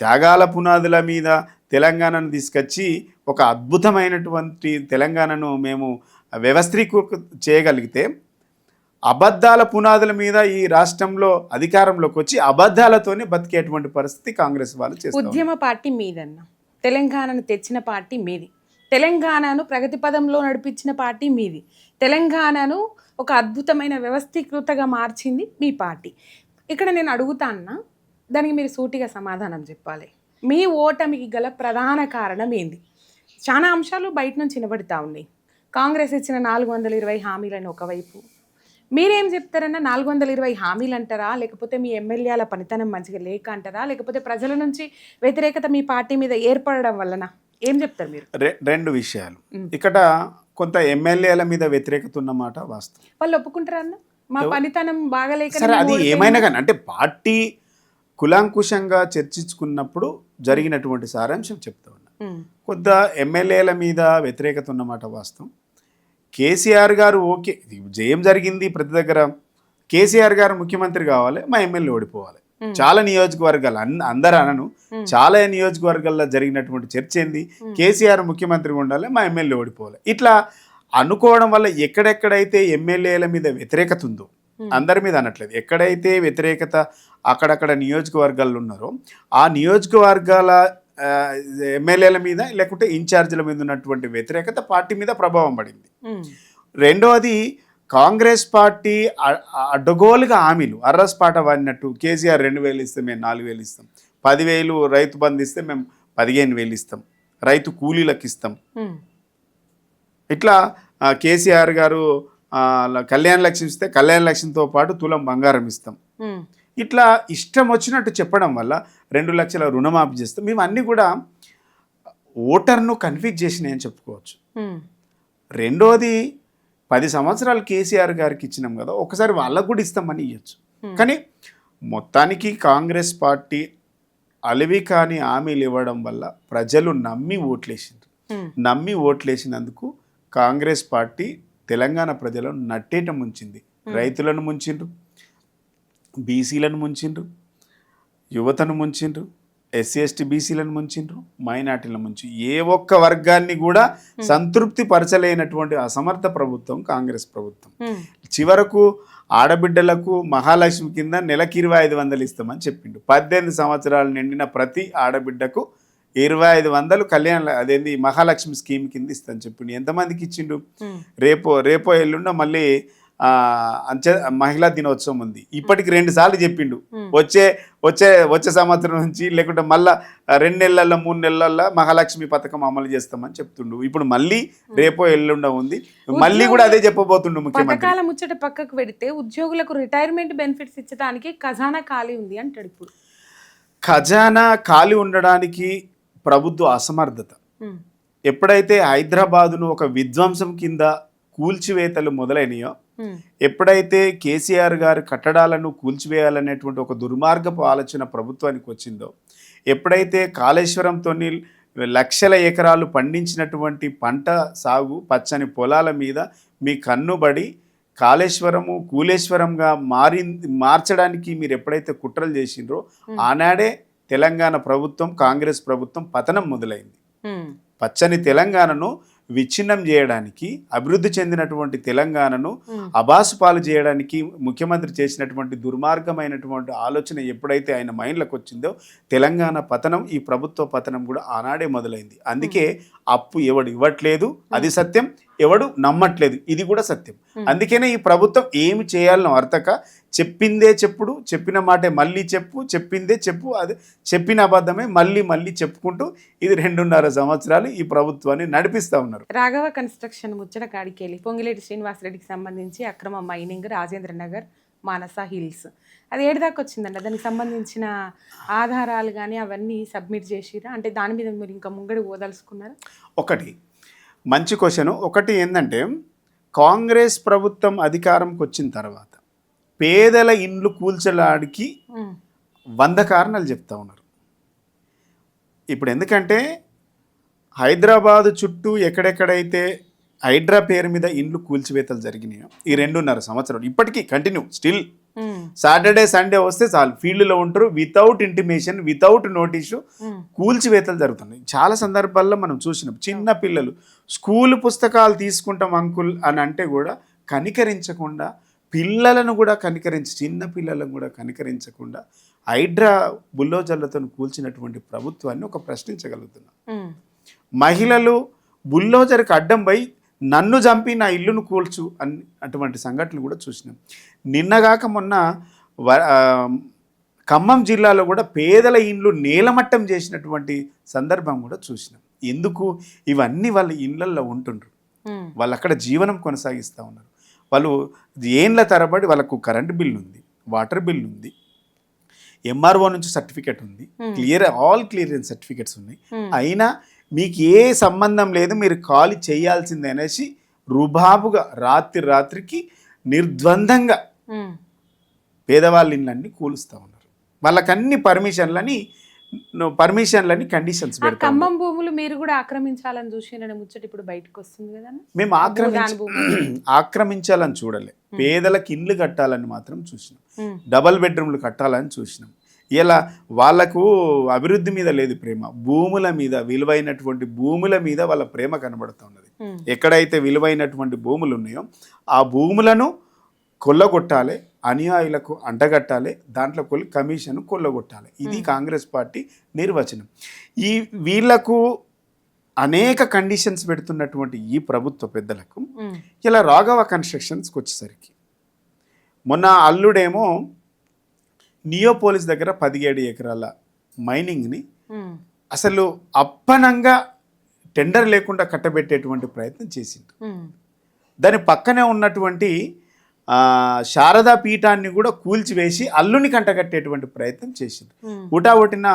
త్యాగాల పునాదుల మీద తెలంగాణను తీసుకొచ్చి ఒక అద్భుతమైనటువంటి తెలంగాణను మేము వ్యవస్థీకృత చేయగలిగితే, అబద్ధాల పునాదుల మీద ఈ రాష్ట్రంలో అధికారంలోకి వచ్చి అబద్ధాలతోనే బతికేటువంటి పరిస్థితి కాంగ్రెస్ వాళ్ళు చేస్తారు. ఉద్యమ పార్టీ మీదన్న, తెలంగాణను తెచ్చిన పార్టీ మీది, తెలంగాణను ప్రగతి పదంలో నడిపించిన పార్టీ మీది, తెలంగాణను ఒక అద్భుతమైన వ్యవస్థీకృతగా మార్చింది మీ పార్టీ. ఇక్కడ నేను అడుగుతాన్నా, దానికి మీరు సూటిగా సమాధానం చెప్పాలి. మీ ఓటమికి గల ప్రధాన కారణం ఏంది? చాలా అంశాలు బయట నుంచి వినబడతా ఉన్నాయి. కాంగ్రెస్ ఇచ్చిన 420 హామీలను ఒకవైపు, మీరేం చెప్తారన్నా 420 హామీలు అంటారా, లేకపోతే మీ ఎమ్మెల్యేల పనితనం మంచిగా లేక అంటారా, లేకపోతే ప్రజల నుంచి వ్యతిరేకత మీ పార్టీ మీద ఏర్పడడం వలన, ఏం చెప్తారు మీరు? రెండు విషయాలు. ఇక్కడ కొంత ఎమ్మెల్యేల మీద వ్యతిరేకత ఉన్నమాట వాస్తవం. వాళ్ళు ఒప్పుకుంటారా అన్న మా పనితనం బాగలేక? సరే, అది ఏమైనా కానీ అంటే పార్టీ కులాంకుశంగా చర్చించుకున్నప్పుడు జరిగినటువంటి సారాంశం చెప్తా ఉన్నా. కొంత ఎమ్మెల్యేల మీద వ్యతిరేకత ఉన్నమాట వాస్తవం. కేసీఆర్ గారు ఓకే, జయం జరిగింది ప్రతి దగ్గర, కేసీఆర్ గారు ముఖ్యమంత్రి కావాలి, మా ఎమ్మెల్యే ఓడిపోవాలి. చాలా నియోజకవర్గాలు, అందరూ అనను, చాలా నియోజకవర్గాల్లో జరిగినటువంటి చర్చ ఏంది, కేసీఆర్ ముఖ్యమంత్రిగా ఉండాలి, మా ఎమ్మెల్యే ఓడిపోవాలి. ఇట్లా అనుకోవడం వల్ల ఎక్కడెక్కడైతే ఎమ్మెల్యేల మీద వ్యతిరేకత ఉందో, అందరి మీద అనట్లేదు, ఎక్కడైతే వ్యతిరేకత అక్కడక్కడ నియోజకవర్గాల్లో ఉన్నారో ఆ నియోజకవర్గాల ఎమ్మెల్యేల మీద లేకుంటే ఇన్ఛార్జీల మీద ఉన్నటువంటి వ్యతిరేకత పార్టీ మీద ప్రభావం పడింది. రెండవది, కాంగ్రెస్ పార్టీ అడ్డగోలుగా హామీలు అర్రస్పాట వాడినట్టు, కేసీఆర్ 2,000 ఇస్తే మేము 4,000 ఇస్తాం, 10,000 రైతు బంధు ఇస్తే మేము 15,000 ఇస్తాం, రైతు కూలీలకు ఇస్తాం, ఇట్లా కేసీఆర్ గారు కళ్యాణ లక్ష్యం ఇస్తే కళ్యాణ లక్ష్యంతో పాటు తులం బంగారం ఇస్తాం, ఇట్లా ఇష్టం వచ్చినట్టు చెప్పడం వల్ల 2 లక్షల రుణమాఫీ చేస్తాం. మేము అన్నీ కూడా ఓటర్ను కన్ఫ్యూజ్ చేసినాయని చెప్పుకోవచ్చు. రెండోది, 10 సంవత్సరాలు కేసీఆర్ గారికి ఇచ్చినాం కదా, ఒకసారి వాళ్ళకు కూడా ఇస్తామని ఇవ్వచ్చు. కానీ మొత్తానికి కాంగ్రెస్ పార్టీ అలివి కాని హామీలు ఇవ్వడం వల్ల ప్రజలు నమ్మి ఓట్లేసిండ్రు. నమ్మి ఓట్లేసినందుకు కాంగ్రెస్ పార్టీ తెలంగాణ ప్రజలను నట్టేట ముంచింది. రైతులను ముంచిండ్రు, బీసీలను ముంచిండ్రు, యువతను ముంచిండ్రు, ఎస్సీ ఎస్టీ బీసీలను ముంచిండ్రు, మైనార్టీలను ముంచి ఏ ఒక్క వర్గాన్ని కూడా సంతృప్తి పరచలేనటువంటి అసమర్థ ప్రభుత్వం కాంగ్రెస్ ప్రభుత్వం. చివరకు ఆడబిడ్డలకు మహాలక్ష్మి కింద నెలకి 2,500 ఇస్తామని చెప్పిండు. 18 సంవత్సరాలు నిండిన ప్రతి ఆడబిడ్డకు 2,500 కళ్యాణ అదేంది మహాలక్ష్మి స్కీమ్ కింద ఇస్తాను చెప్పిండు. ఎంతమందికి ఇచ్చిండు? రేపో ఎల్లుండ మళ్ళీ మహిళా దినోత్సవం ఉంది. ఇప్పటికి 2 సార్లు చెప్పిండు, వచ్చే సంవత్సరం నుంచి లేకుంటే మళ్ళా 2 నెలల్లో 3 నెలల్లో మహాలక్ష్మి పథకం అమలు చేస్తామని చెప్తుండు. ఇప్పుడు మళ్ళీ రేపో ఎల్లుండ ఉంది, మళ్ళీ కూడా అదే చెప్పబోతుండు ముఖ్యమంత్రి. పథకాల ముచ్చట పక్కకు పెడితే ఉద్యోగులకు రిటైర్మెంట్ బెనిఫిట్స్ ఇచ్చడానికి ఖజానా ఖాళీ ఉంది అంటాడు. ఇప్పుడు ఖజానా ఖాళీ ఉండడానికి ప్రభుత్వ అసమర్థత. ఎప్పుడైతే హైదరాబాదును ఒక విధ్వంసం కింద కూల్చివేతలు మొదలైనయో, ఎప్పుడైతే కేసీఆర్ గారు కట్టడాలను కూల్చివేయాలనేటువంటి ఒక దుర్మార్గపు ఆలోచన ప్రభుత్వానికి వచ్చిందో, ఎప్పుడైతే కాళేశ్వరంతో లక్షల ఎకరాలు పండించినటువంటి పంట సాగు పచ్చని పొలాల మీద మీ కన్నుబడి కాళేశ్వరము కూలేశ్వరంగా మార్చడానికి మీరు ఎప్పుడైతే కుట్రలు చేసిండ్రో, ఆనాడే తెలంగాణ ప్రభుత్వం కాంగ్రెస్ ప్రభుత్వం పతనం మొదలైంది. పచ్చని తెలంగాణను విచ్ఛిన్నం చేయడానికి, అభివృద్ధి చెందినటువంటి తెలంగాణను అబాసుపాలు చేయడానికి ముఖ్యమంత్రి చేసినటువంటి దుర్మార్గమైనటువంటి ఆలోచన ఎప్పుడైతే ఆయన మైండ్లోకి వచ్చిందో తెలంగాణ పతనం, ఈ ప్రభుత్వ పతనం కూడా ఆనాడే మొదలైంది. అందుకే అప్పు ఎవడు ఇవ్వట్లేదు అది సత్యం, ఎవడు నమ్మట్లేదు ఇది కూడా సత్యం. అందుకనే ఈ ప్రభుత్వం ఏమి చేయాలనో అర్థక చెప్పిందే చెప్పుడు, చెప్పిన మాటే మళ్ళీ చెప్పు, చెప్పిందే చెప్పు, అది చెప్పిన అబద్ధమే మళ్ళీ మళ్ళీ చెప్పుకుంటూ ఇది 2.5 సంవత్సరాలు ఈ ప్రభుత్వాన్ని నడిపిస్తూ ఉన్నారు. రాఘవ కన్స్ట్రక్షన్ ముచ్చట కాడికెళ్ళి పొంగిలేటి శ్రీనివాసరెడ్డికి సంబంధించి అక్రమ మైనింగ్ రాజేంద్ర నగర్ మానస హిల్స్ అది ఏడు దాకా వచ్చిందండి. దానికి సంబంధించిన ఆధారాలు కానీ అవన్నీ సబ్మిట్ చేసిరా? అంటే దాని మీద మీరు ఇంకా ముంగడి పోదలుచుకున్నారా? ఒకటి మంచి క్వశ్చన్. ఒకటి ఏంటంటే కాంగ్రెస్ ప్రభుత్వం అధికారంకి వచ్చిన తర్వాత పేదల ఇండ్లు కూల్చడానికి 100 కారణాలు చెప్తా ఉన్నారు. ఇప్పుడు ఎందుకంటే హైదరాబాదు చుట్టూ ఎక్కడెక్కడైతే హైడ్రా పేరు మీద ఇండ్లు కూల్చివేతలు జరిగినాయో ఈ 2.5 సంవత్సరాలు ఇప్పటికీ కంటిన్యూ స్టిల్ సాటర్డే సండే వస్తే చాలు ఫీల్డ్లో ఉంటారు, వితౌట్ ఇంటిమేషన్ వితౌట్ నోటీసు కూల్చివేతలు జరుగుతున్నాయి. చాలా సందర్భాల్లో మనం చూసినాం. చిన్న పిల్లలు స్కూల్ పుస్తకాలు తీసుకుంటాం అంకుల్ అని అంటే కూడా కనికరించకుండా, పిల్లలను కూడా చిన్న పిల్లలను కూడా కనికరించకుండా హైడ్రా బుల్లోజర్లతో కూల్చినటువంటి ప్రభుత్వాన్ని ఒక ప్రశ్నించగలుగుతున్నాం. మహిళలు బుల్లోజర్కి అడ్డం పోయి నన్ను చంపి నా ఇల్లును కూల్చు అటువంటి సంఘటనలు కూడా చూసినాం. నిన్నగాక మొన్న ఖమ్మం జిల్లాలో కూడా పేదల ఇండ్లు నేలమట్టం చేసినటువంటి సందర్భం కూడా చూసినాం. ఎందుకు? ఇవన్నీ వాళ్ళ ఇళ్ళల్లో ఉంటుండ్రు, వాళ్ళు అక్కడ జీవనం కొనసాగిస్తూ ఉన్నారు. వాళ్ళు ఏండ్ల తరబడి వాళ్ళకు కరెంటు బిల్లు ఉంది, వాటర్ బిల్లు ఉంది, ఎంఆర్ఓ నుంచి సర్టిఫికెట్ ఉంది, ఆల్ క్లియరెన్స్ సర్టిఫికెట్స్ ఉన్నాయి. అయినా మీకు ఏ సంబంధం లేదు, మీరు ఖాళీ చేయాల్సిందే అనేసి రుబాబుగా రాత్రికి నిర్ద్వందంగా పేదవాళ్ళ ఇళ్ళన్నీ కూలుస్తూ ఉన్నారు. వాళ్ళకన్ని పర్మిషన్లని కండిషన్స్ పెడతారు. ఖమ్మం భూములు మీరు కూడా ఆక్రమించాలని చూసిన ముచ్చట ఇప్పుడు బయటకు వస్తుంది కదా. మేము ఆక్రమించాలని చూడలే, పేదలకు ఇండ్లు కట్టాలని మాత్రం చూసినాం, డబల్ బెడ్రూమ్లు కట్టాలని చూసినాం. ఇలా వాళ్లకు అభివృద్ధి మీద లేదు ప్రేమ, భూముల మీద, విలువైనటువంటి భూముల మీద వాళ్ళ ప్రేమ కనబడుతూ ఉన్నది. ఎక్కడైతే విలువైనటువంటి భూములు ఉన్నాయో ఆ భూములను కొల్లగొట్టాలి, అనుయాయులకు అంటగట్టాలి, దాంట్లో కమిషన్ కొల్లగొట్టాలి. ఇది కాంగ్రెస్ పార్టీ నిర్వచనం. వీళ్లకు అనేక కండిషన్స్ పెడుతున్నటువంటి ఈ ప్రభుత్వ పెద్దలకు ఇలా రాఘవ కన్స్ట్రక్షన్స్కి వచ్చేసరికి మొన్న అల్లుడేమో నియోపోలిస్ దగ్గర 17 ఎకరాల మైనింగ్ని అసలు అప్పనంగా టెండర్ లేకుండా కట్టబెట్టేటువంటి ప్రయత్నం చేసిండు. దాని పక్కనే ఉన్నటువంటి శారదా పీఠాన్ని కూడా కూల్చివేసి అల్లుని కంటగట్టేటువంటి ప్రయత్నం చేసింది. ఉటావొటిన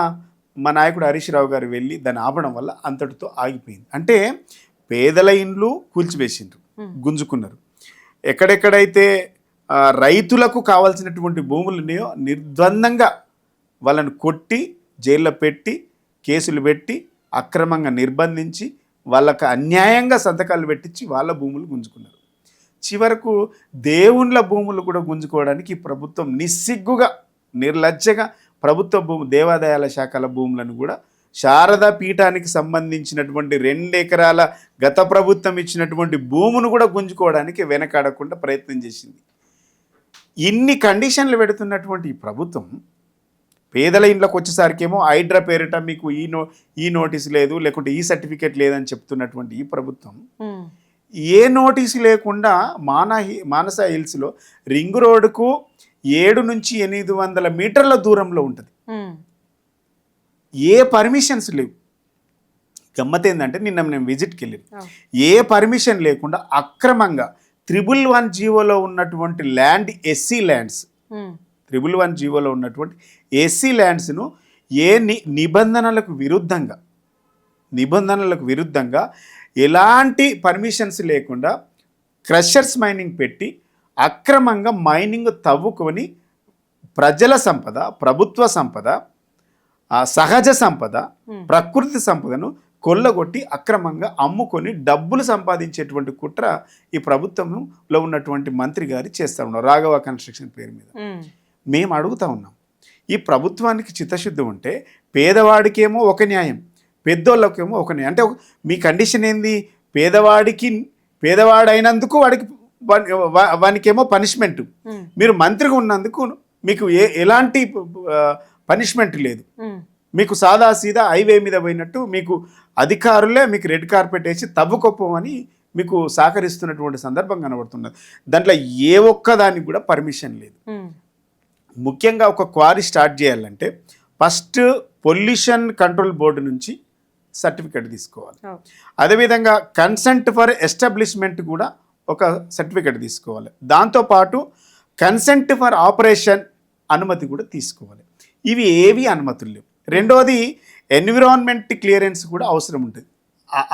మా నాయకుడు హరీష్ రావు గారు వెళ్ళి దాన్ని ఆపడం వల్ల అంతటితో ఆగిపోయింది. అంటే పేదల ఇండ్లు కూల్చివేసిండ్రు, గుంజుకున్నారు. ఎక్కడెక్కడైతే రైతులకు కావాల్సినటువంటి భూములు ఉన్నాయో నిర్ద్వందంగా వాళ్ళను కొట్టి జైల్లో పెట్టి కేసులు పెట్టి అక్రమంగా నిర్బంధించి వాళ్ళకు అన్యాయంగా సంతకాలు పెట్టించి వాళ్ళ భూములు గుంజుకున్నారు. చివరకు దేవుళ్ళ భూములు కూడా గుంజుకోవడానికి ప్రభుత్వం నిస్సిగ్గుగా నిర్లజ్జగా ప్రభుత్వ దేవాదాయాల శాఖల భూములను కూడా శారదా పీఠానికి సంబంధించినటువంటి 2 ఎకరాల గత ప్రభుత్వం ఇచ్చినటువంటి భూమును కూడా గుంజుకోవడానికి వెనకాడకుండా ప్రయత్నం చేసింది. ఇన్ని కండిషన్లు పెడుతున్నటువంటి ఈ ప్రభుత్వం పేదల ఇంట్లోకి వచ్చేసరికేమో హైడ్రా పేరిట మీకు ఈ నోటీస్ లేదు, లేకుంటే ఈ సర్టిఫికేట్ లేదని చెప్తున్నటువంటి ఈ ప్రభుత్వం ఏ నోటీసు లేకుండా మానస హిల్స్లో రింగ్ రోడ్డుకు 700 నుంచి 800 మీటర్ల దూరంలో ఉంటుంది. ఏ పర్మిషన్స్ లేవు. గమ్మత్ ఏంటంటే నిన్న నేను విజిట్కి వెళ్ళాను, ఏ పర్మిషన్ లేకుండా అక్రమంగా 111 జీవోలో ఉన్నటువంటి ల్యాండ్ ఎస్సీ ల్యాండ్స్ 111 జీవోలో ఉన్నటువంటి ఎస్సీ ల్యాండ్స్ను ఏ నిబంధనలకు విరుద్ధంగా ఎలాంటి పర్మిషన్స్ లేకుండా క్రషర్స్ మైనింగ్ పెట్టి అక్రమంగా మైనింగ్ తవ్వుకొని ప్రజల సంపద, ప్రభుత్వ సంపద, సహజ సంపద, ప్రకృతి సంపదను కొల్లగొట్టి అక్రమంగా అమ్ముకొని డబ్బులు సంపాదించేటువంటి కుట్ర ఈ ప్రభుత్వంలో ఉన్నటువంటి మంత్రి గారు చేస్తూ ఉన్నారు రాఘవ కన్స్ట్రక్షన్ పేరు మీద. మేము అడుగుతా ఉన్నాం, ఈ ప్రభుత్వానికి చిత్తశుద్ధి ఉంటే పేదవాడికేమో ఒక న్యాయం, పెద్దోళ్ళకేమో ఒక న్యాయం. అంటే మీ కండిషన్ ఏంది? పేదవాడైనందుకు వానికేమో పనిష్మెంట్. మీరు మంత్రిగా ఉన్నందుకు మీకు ఎలాంటి పనిష్మెంట్ లేదు. మీకు సాదాసీదా హైవే మీద పోయినట్టు మీకు అధికారులే మీకు రెడ్ కార్పెట్ వేసి తవ్వుకొప్పమని మీకు సహకరిస్తున్నటువంటి సందర్భం కనబడుతున్నది. దాంట్లో ఏ ఒక్క దానికి కూడా పర్మిషన్ లేదు. ముఖ్యంగా ఒక క్వారీ స్టార్ట్ చేయాలంటే ఫస్ట్ పొల్యూషన్ కంట్రోల్ బోర్డు నుంచి సర్టిఫికేట్ తీసుకోవాలి. అదేవిధంగా కన్సెంట్ ఫర్ ఎస్టాబ్లిష్మెంట్ కూడా ఒక సర్టిఫికేట్ తీసుకోవాలి. దాంతోపాటు కన్సెంట్ ఫర్ ఆపరేషన్ అనుమతి కూడా తీసుకోవాలి. ఇవి ఏవి అనుమతులు లేవు. రెండోది ఎన్విరాన్మెంట్ క్లియరెన్స్ కూడా అవసరం ఉంటుంది.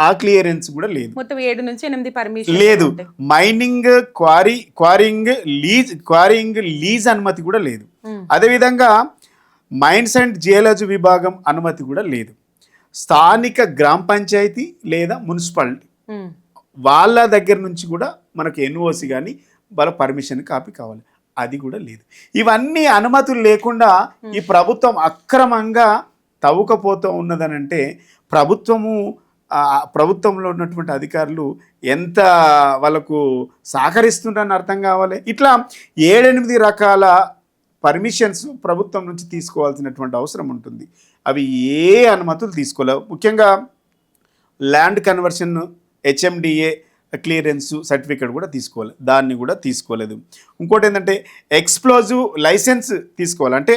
ఆ క్లియరెన్స్ కూడా లేదు. మొత్తం 7 నుంచి 8 పర్మిషన్ లేదు. మైనింగ్ క్వారీయింగ్ లీజ్ అనుమతి కూడా లేదు. అదేవిధంగా మైన్స్ అండ్ జియాలజీ విభాగం అనుమతి కూడా లేదు. స్థానిక గ్రామ పంచాయతీ లేదా మున్సిపాలిటీ వాళ్ళ దగ్గర నుంచి కూడా మనకు ఎన్ఓసి కానీ వాళ్ళ పర్మిషన్ కాపీ కావాలి, అది కూడా లేదు. ఇవన్నీ అనుమతులు లేకుండా ఈ ప్రభుత్వం అక్రమంగా తవ్వుకపోతూ ఉన్నదనంటే ప్రభుత్వంలో ఉన్నటువంటి అధికారులు ఎంత వాళ్ళకు సహకరిస్తుంటారని అర్థం కావాలి. ఇట్లా 7-8 రకాల పర్మిషన్స్ ప్రభుత్వం నుంచి తీసుకోవాల్సినటువంటి అవసరం ఉంటుంది. అవి ఏ అనుమతులు తీసుకోలేవు. ముఖ్యంగా land conversion HMDA clearance certificate కూడా తీసుకోవాలి, దాన్ని కూడా తీసుకోలేదు. ఇంకోటి ఏంటంటే ఎక్స్ప్లోజివ్ లైసెన్స్ తీసుకోవాలి. అంటే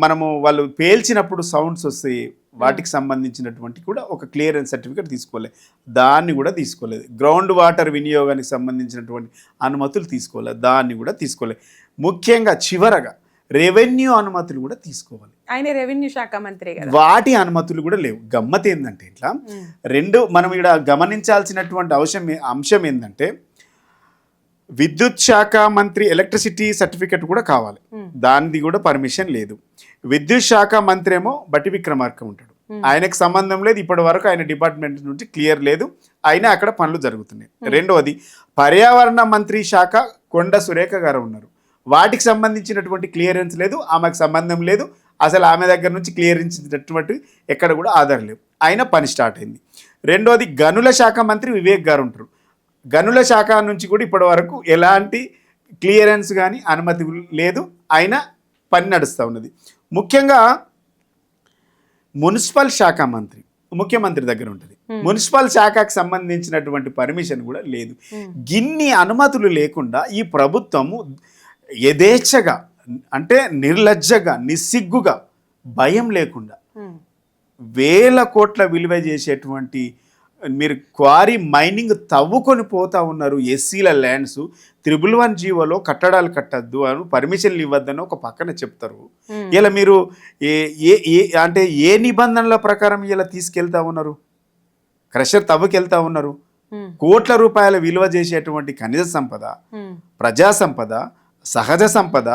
మనము వాళ్ళు పేల్చినప్పుడు సౌండ్స్ వస్తాయి, వాటికి సంబంధించినటువంటి కూడా ఒక క్లియరెన్స్ సర్టిఫికేట్ తీసుకోలేదు, దాన్ని కూడా తీసుకోలేదు. గ్రౌండ్ వాటర్ వినియోగానికి సంబంధించినటువంటి అనుమతులు తీసుకోలేదు, దాన్ని కూడా తీసుకోలేదు. ముఖ్యంగా చివరగా రెవెన్యూ అనుమతులు కూడా తీసుకోవాలి. ఆయన రెవెన్యూ శాఖ మంత్రి కదా, వాటి అనుమతులు కూడా లేవు. గమ్మత్ ఏంటంటే ఇట్లా మనం ఇక్కడ గమనించాల్సినటువంటి అంశం ఏంటంటే విద్యుత్ శాఖ మంత్రి ఎలక్ట్రిసిటీ సర్టిఫికెట్ కూడా కావాలి, దానిది కూడా పర్మిషన్ లేదు. విద్యుత్ శాఖ మంత్రి ఏమో బట్టి విక్రమార్క ఉంటాడు, ఆయనకు సంబంధం లేదు. ఇప్పటి వరకు ఆయన డిపార్ట్మెంట్ నుంచి క్లియర్ లేదు, అయినా అక్కడ పనులు జరుగుతున్నాయి. రెండవది పర్యావరణ మంత్రి శాఖ కొండ సురేఖ గారు ఉన్నారు, వాటికి సంబంధించినటువంటి క్లియరెన్స్ లేదు, ఆమెకు సంబంధం లేదు. అసలు ఆమె దగ్గర నుంచి క్లియరించినటువంటి ఎక్కడ కూడా ఆధారం లేవు, అయినా పని స్టార్ట్ అయింది. రెండోది గనుల శాఖ మంత్రి వివేక్ గారు ఉంటారు, గనుల శాఖ నుంచి కూడా ఇప్పటి వరకు ఎలాంటి క్లియరెన్స్ కానీ అనుమతి లేదు, అయినా పని నడుస్తూ ఉన్నది. ముఖ్యంగా మున్సిపల్ శాఖ మంత్రి ముఖ్యమంత్రి దగ్గర ఉంటుంది, మున్సిపల్ శాఖకు సంబంధించినటువంటి పర్మిషన్ కూడా లేదు. గిన్ని అనుమతులు లేకుండా ఈ ప్రభుత్వము యథేచ్ఛగా, అంటే నిర్లజ్జగా, నిస్సిగ్గుగా, భయం లేకుండా వేల కోట్ల విలువ చేసేటువంటి మీరు క్వారీ మైనింగ్ తవ్వుకొని పోతా ఉన్నారు. ఎస్సీల ల్యాండ్స్ 111 జీవోలో కట్టడాలు కట్టద్దు అని పర్మిషన్లు ఇవ్వద్దని ఒక పక్కన చెప్తారు. ఇలా మీరు అంటే ఏ నిబంధనల ప్రకారం ఇలా తీసుకెళ్తా ఉన్నారు? క్రషర్ తవ్వుకెళ్తా ఉన్నారు. కోట్ల రూపాయల విలువ చేసేటువంటి ఖనిజ సంపద, ప్రజా సంపద, సహజ సంపద,